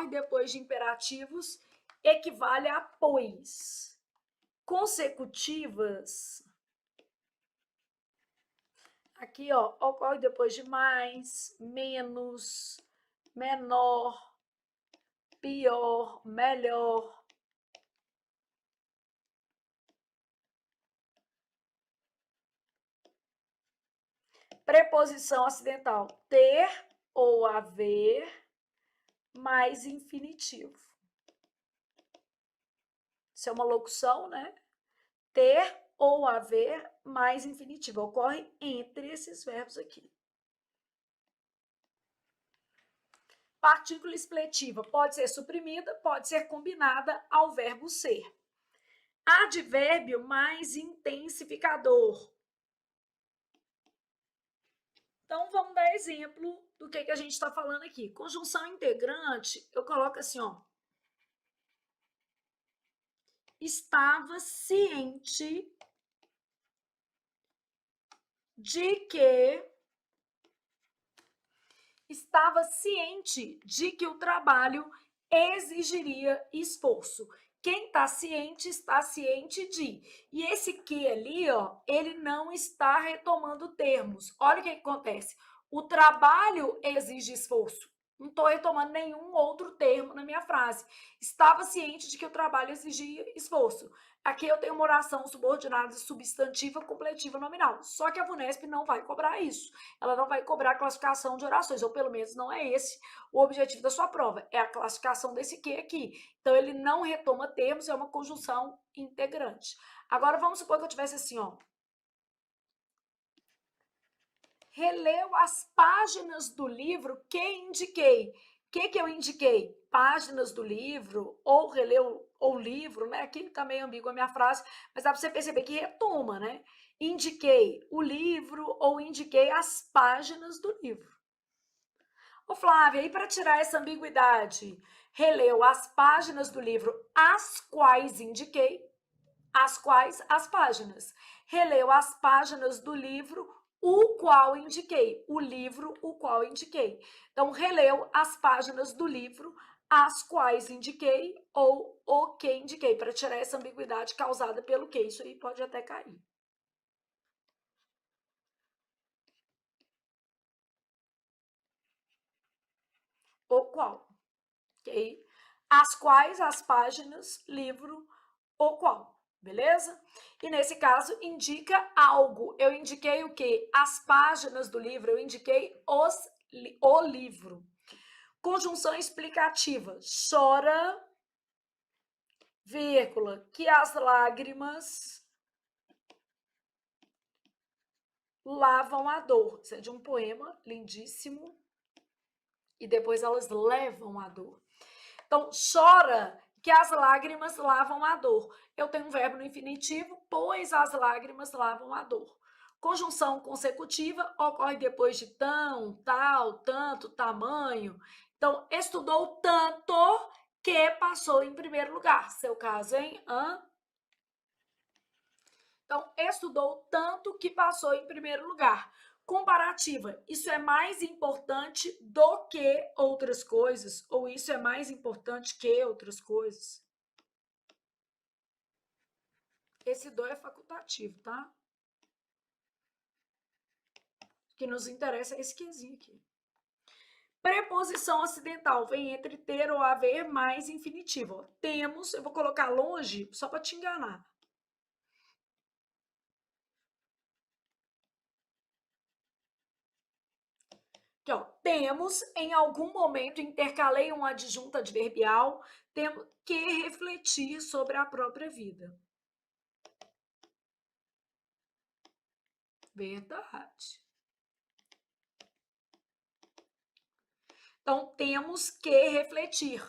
depois de imperativos, equivale a pois. Consecutivas, aqui, ó, ocorre depois de mais, menos, menor, pior, melhor. Preposição acidental, ter ou haver, mais infinitivo. Isso é uma locução, né? Ter ou haver, mais infinitivo. Ocorre entre esses verbos aqui. Partícula expletiva pode ser suprimida, pode ser combinada ao verbo ser. Advérbio mais intensificador. Então, vamos dar exemplo do que a gente está falando aqui. Conjunção integrante, eu coloco assim, ó. Estava ciente de que o trabalho exigiria esforço. Quem está ciente de. E esse que ali, ó, ele não está retomando termos. Olha o que acontece. O trabalho exige esforço. Não estou retomando nenhum outro termo na minha frase. Estava ciente de que o trabalho exigia esforço. Aqui eu tenho uma oração subordinada substantiva, completiva, nominal. Só que a VUNESP não vai cobrar isso. Ela não vai cobrar a classificação de orações, ou pelo menos não é esse o objetivo da sua prova. É a classificação desse que aqui. Então, ele não retoma termos, é uma conjunção integrante. Agora, vamos supor que eu tivesse assim, ó. Releu as páginas do livro que indiquei. O que eu indiquei? Páginas do livro, ou releu, ou livro, né? Aqui tá meio ambígua a minha frase, mas dá para você perceber que retoma, né? Indiquei o livro ou indiquei as páginas do livro. Ô, Flávia, e para tirar essa ambiguidade? Releu as páginas do livro, as quais indiquei, as quais as páginas. Releu as páginas do livro, o qual indiquei. O livro, o qual indiquei. Então, releu as páginas do livro, as quais indiquei, ou o que indiquei, para tirar essa ambiguidade causada pelo que. Isso aí pode até cair. O qual. Ok? As quais, as páginas, livro, o qual. Beleza? E nesse caso, indica algo. Eu indiquei o quê? As páginas do livro, eu indiquei o livro. Conjunção explicativa. Chora, vírgula, que as lágrimas lavam a dor. Isso é de um poema lindíssimo. E depois elas levam a dor. Então, chora, que as lágrimas lavam a dor. Eu tenho um verbo no infinitivo, pois as lágrimas lavam a dor. Conjunção consecutiva ocorre depois de tão, tal, tanto, tamanho. Então, estudou tanto que passou em primeiro lugar. Seu caso, hein? Então, estudou tanto que passou em primeiro lugar. Comparativa, isso é mais importante do que outras coisas, ou isso é mais importante que outras coisas? Esse do é facultativo, tá? O que nos interessa é esse quezinho aqui. Preposição acidental vem entre ter ou haver mais infinitivo. Temos, eu vou colocar longe só para te enganar. Aqui, ó, temos, em algum momento, intercalei um adjunto adverbial, temos que refletir sobre a própria vida. Verdade. Então, temos que refletir.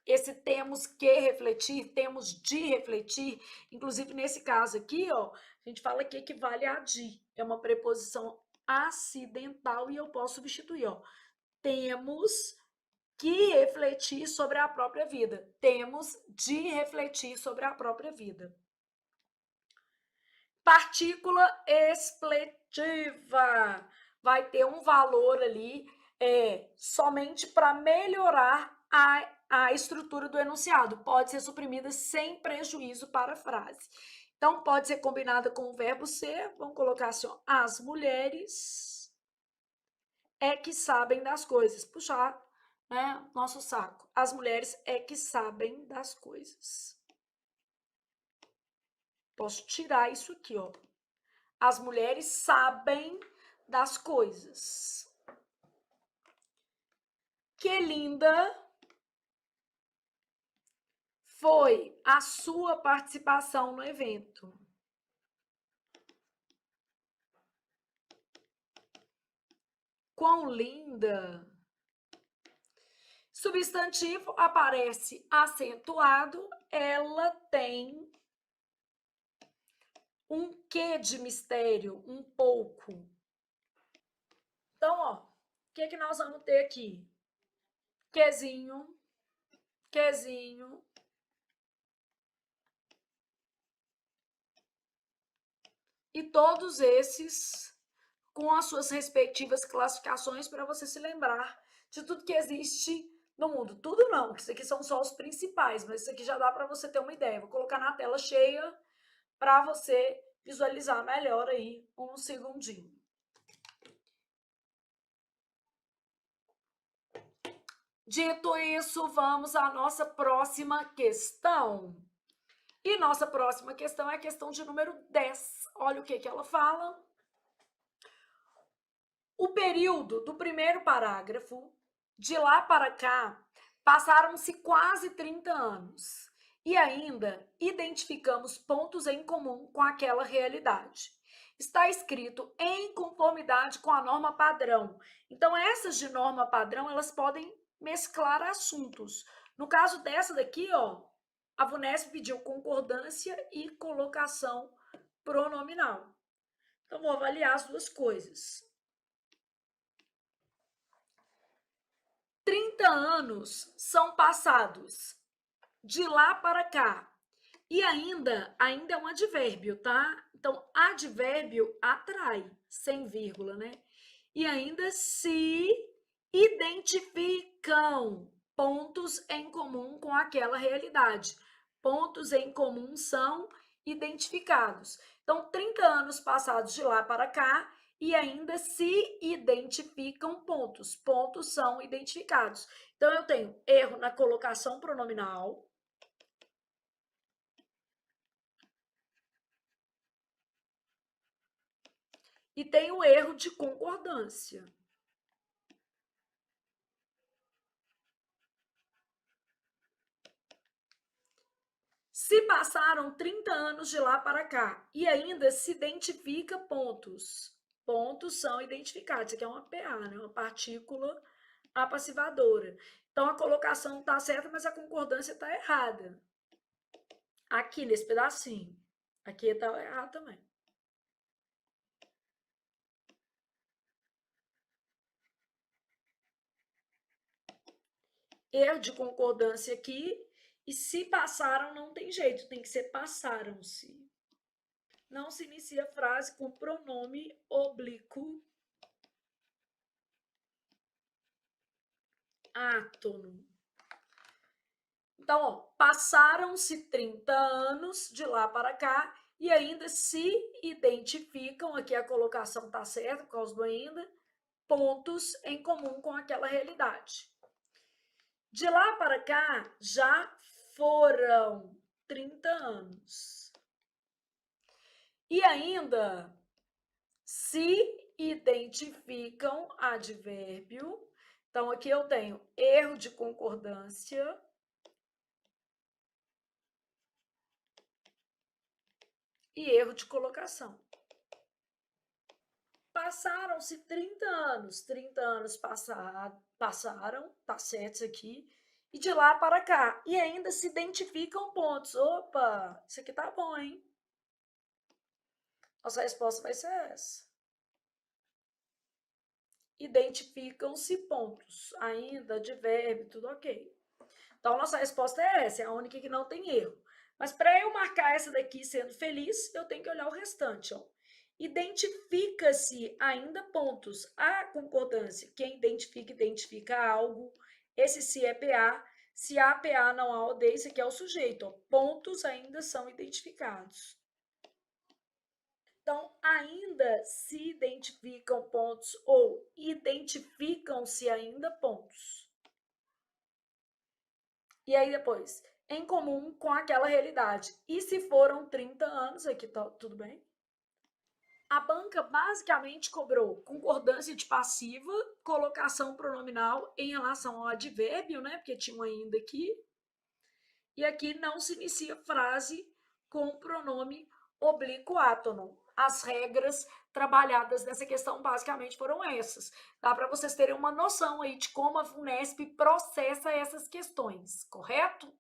Esse temos que refletir, temos de refletir, inclusive nesse caso aqui, ó, a gente fala que equivale a de. É uma preposição acidental e eu posso substituir, ó. Temos que refletir sobre a própria vida. Temos de refletir sobre a própria vida. Partícula expletiva vai ter um valor ali somente para melhorar a estrutura do enunciado. Pode ser suprimida sem prejuízo para a frase. Então, pode ser combinada com o verbo ser. Vamos colocar assim, ó, as mulheres é que sabem das coisas. Puxar, né, nosso saco. As mulheres é que sabem das coisas. Posso tirar isso aqui, ó. As mulheres sabem das coisas. Que linda foi a sua participação no evento. Quão linda. Substantivo aparece acentuado, ela tem um quê de mistério, um pouco. Então, ó, o que nós vamos ter aqui? Quezinho, quezinho. E todos esses com as suas respectivas classificações para você se lembrar de tudo que existe no mundo. Tudo não, isso aqui são só os principais, mas isso aqui já dá para você ter uma ideia. Vou colocar na tela cheia para você visualizar melhor aí um segundinho. Dito isso, vamos à nossa próxima questão. E nossa próxima questão é a questão de número 10. Olha o que ela fala. O período do primeiro parágrafo, de lá para cá, passaram-se quase 30 anos e ainda identificamos pontos em comum com aquela realidade. Está escrito em conformidade com a norma padrão. Então, essas de norma padrão, elas podem mesclar assuntos. No caso dessa daqui, ó, a VUNESP pediu concordância e colocação pronominal. Então, vou avaliar as duas coisas. 30 anos são passados de lá para cá. E ainda é um advérbio, tá? Então, advérbio atrai, sem vírgula, né? E ainda se identificam pontos em comum com aquela realidade. Pontos em comum são identificados. Então, 30 anos passados de lá para cá e ainda se identificam pontos. Pontos são identificados. Então, eu tenho erro na colocação pronominal. E tenho erro de concordância. Se passaram 30 anos de lá para cá e ainda se identifica pontos. Pontos são identificados. Isso aqui é uma PA, né? Uma partícula apassivadora. Então, a colocação está certa, mas a concordância está errada. Aqui, nesse pedacinho. Aqui está errado também. Erro de concordância aqui. E se passaram, não tem jeito. Tem que ser passaram-se. Não se inicia a frase com pronome oblíquo átono. Então, ó, passaram-se 30 anos de lá para cá e ainda se identificam, aqui a colocação está certa por causa do ainda, pontos em comum com aquela realidade. De lá para cá, já foram 30 anos. E ainda se identificam advérbio. Então, aqui eu tenho erro de concordância. E erro de colocação. Passaram-se 30 anos. 30 anos passaram, tá certo isso aqui. E de lá para cá. E ainda se identificam pontos. Opa, isso aqui tá bom, hein? Nossa resposta vai ser essa. identificam-se pontos. Ainda, advérbio, tudo ok. Então, nossa resposta é essa, é a única que não tem erro. Mas para eu marcar essa daqui sendo feliz, eu tenho que olhar o restante. Ó. Identifica-se ainda pontos. A concordância, quem identifica, identifica algo. Esse se é PA. Se há PA, não há OD, isso aqui é o sujeito. Ó. Pontos ainda são identificados. Então, ainda se identificam pontos ou identificam-se ainda pontos. E aí depois, em comum com aquela realidade. E se foram 30 anos, aqui tá tudo bem? A banca basicamente cobrou concordância de passiva, colocação pronominal em relação ao advérbio, né? Porque tinha um ainda aqui. E aqui não se inicia frase com pronome oblíquo átono. As regras trabalhadas nessa questão basicamente foram essas. Dá para vocês terem uma noção aí de como a VUNESP processa essas questões, correto?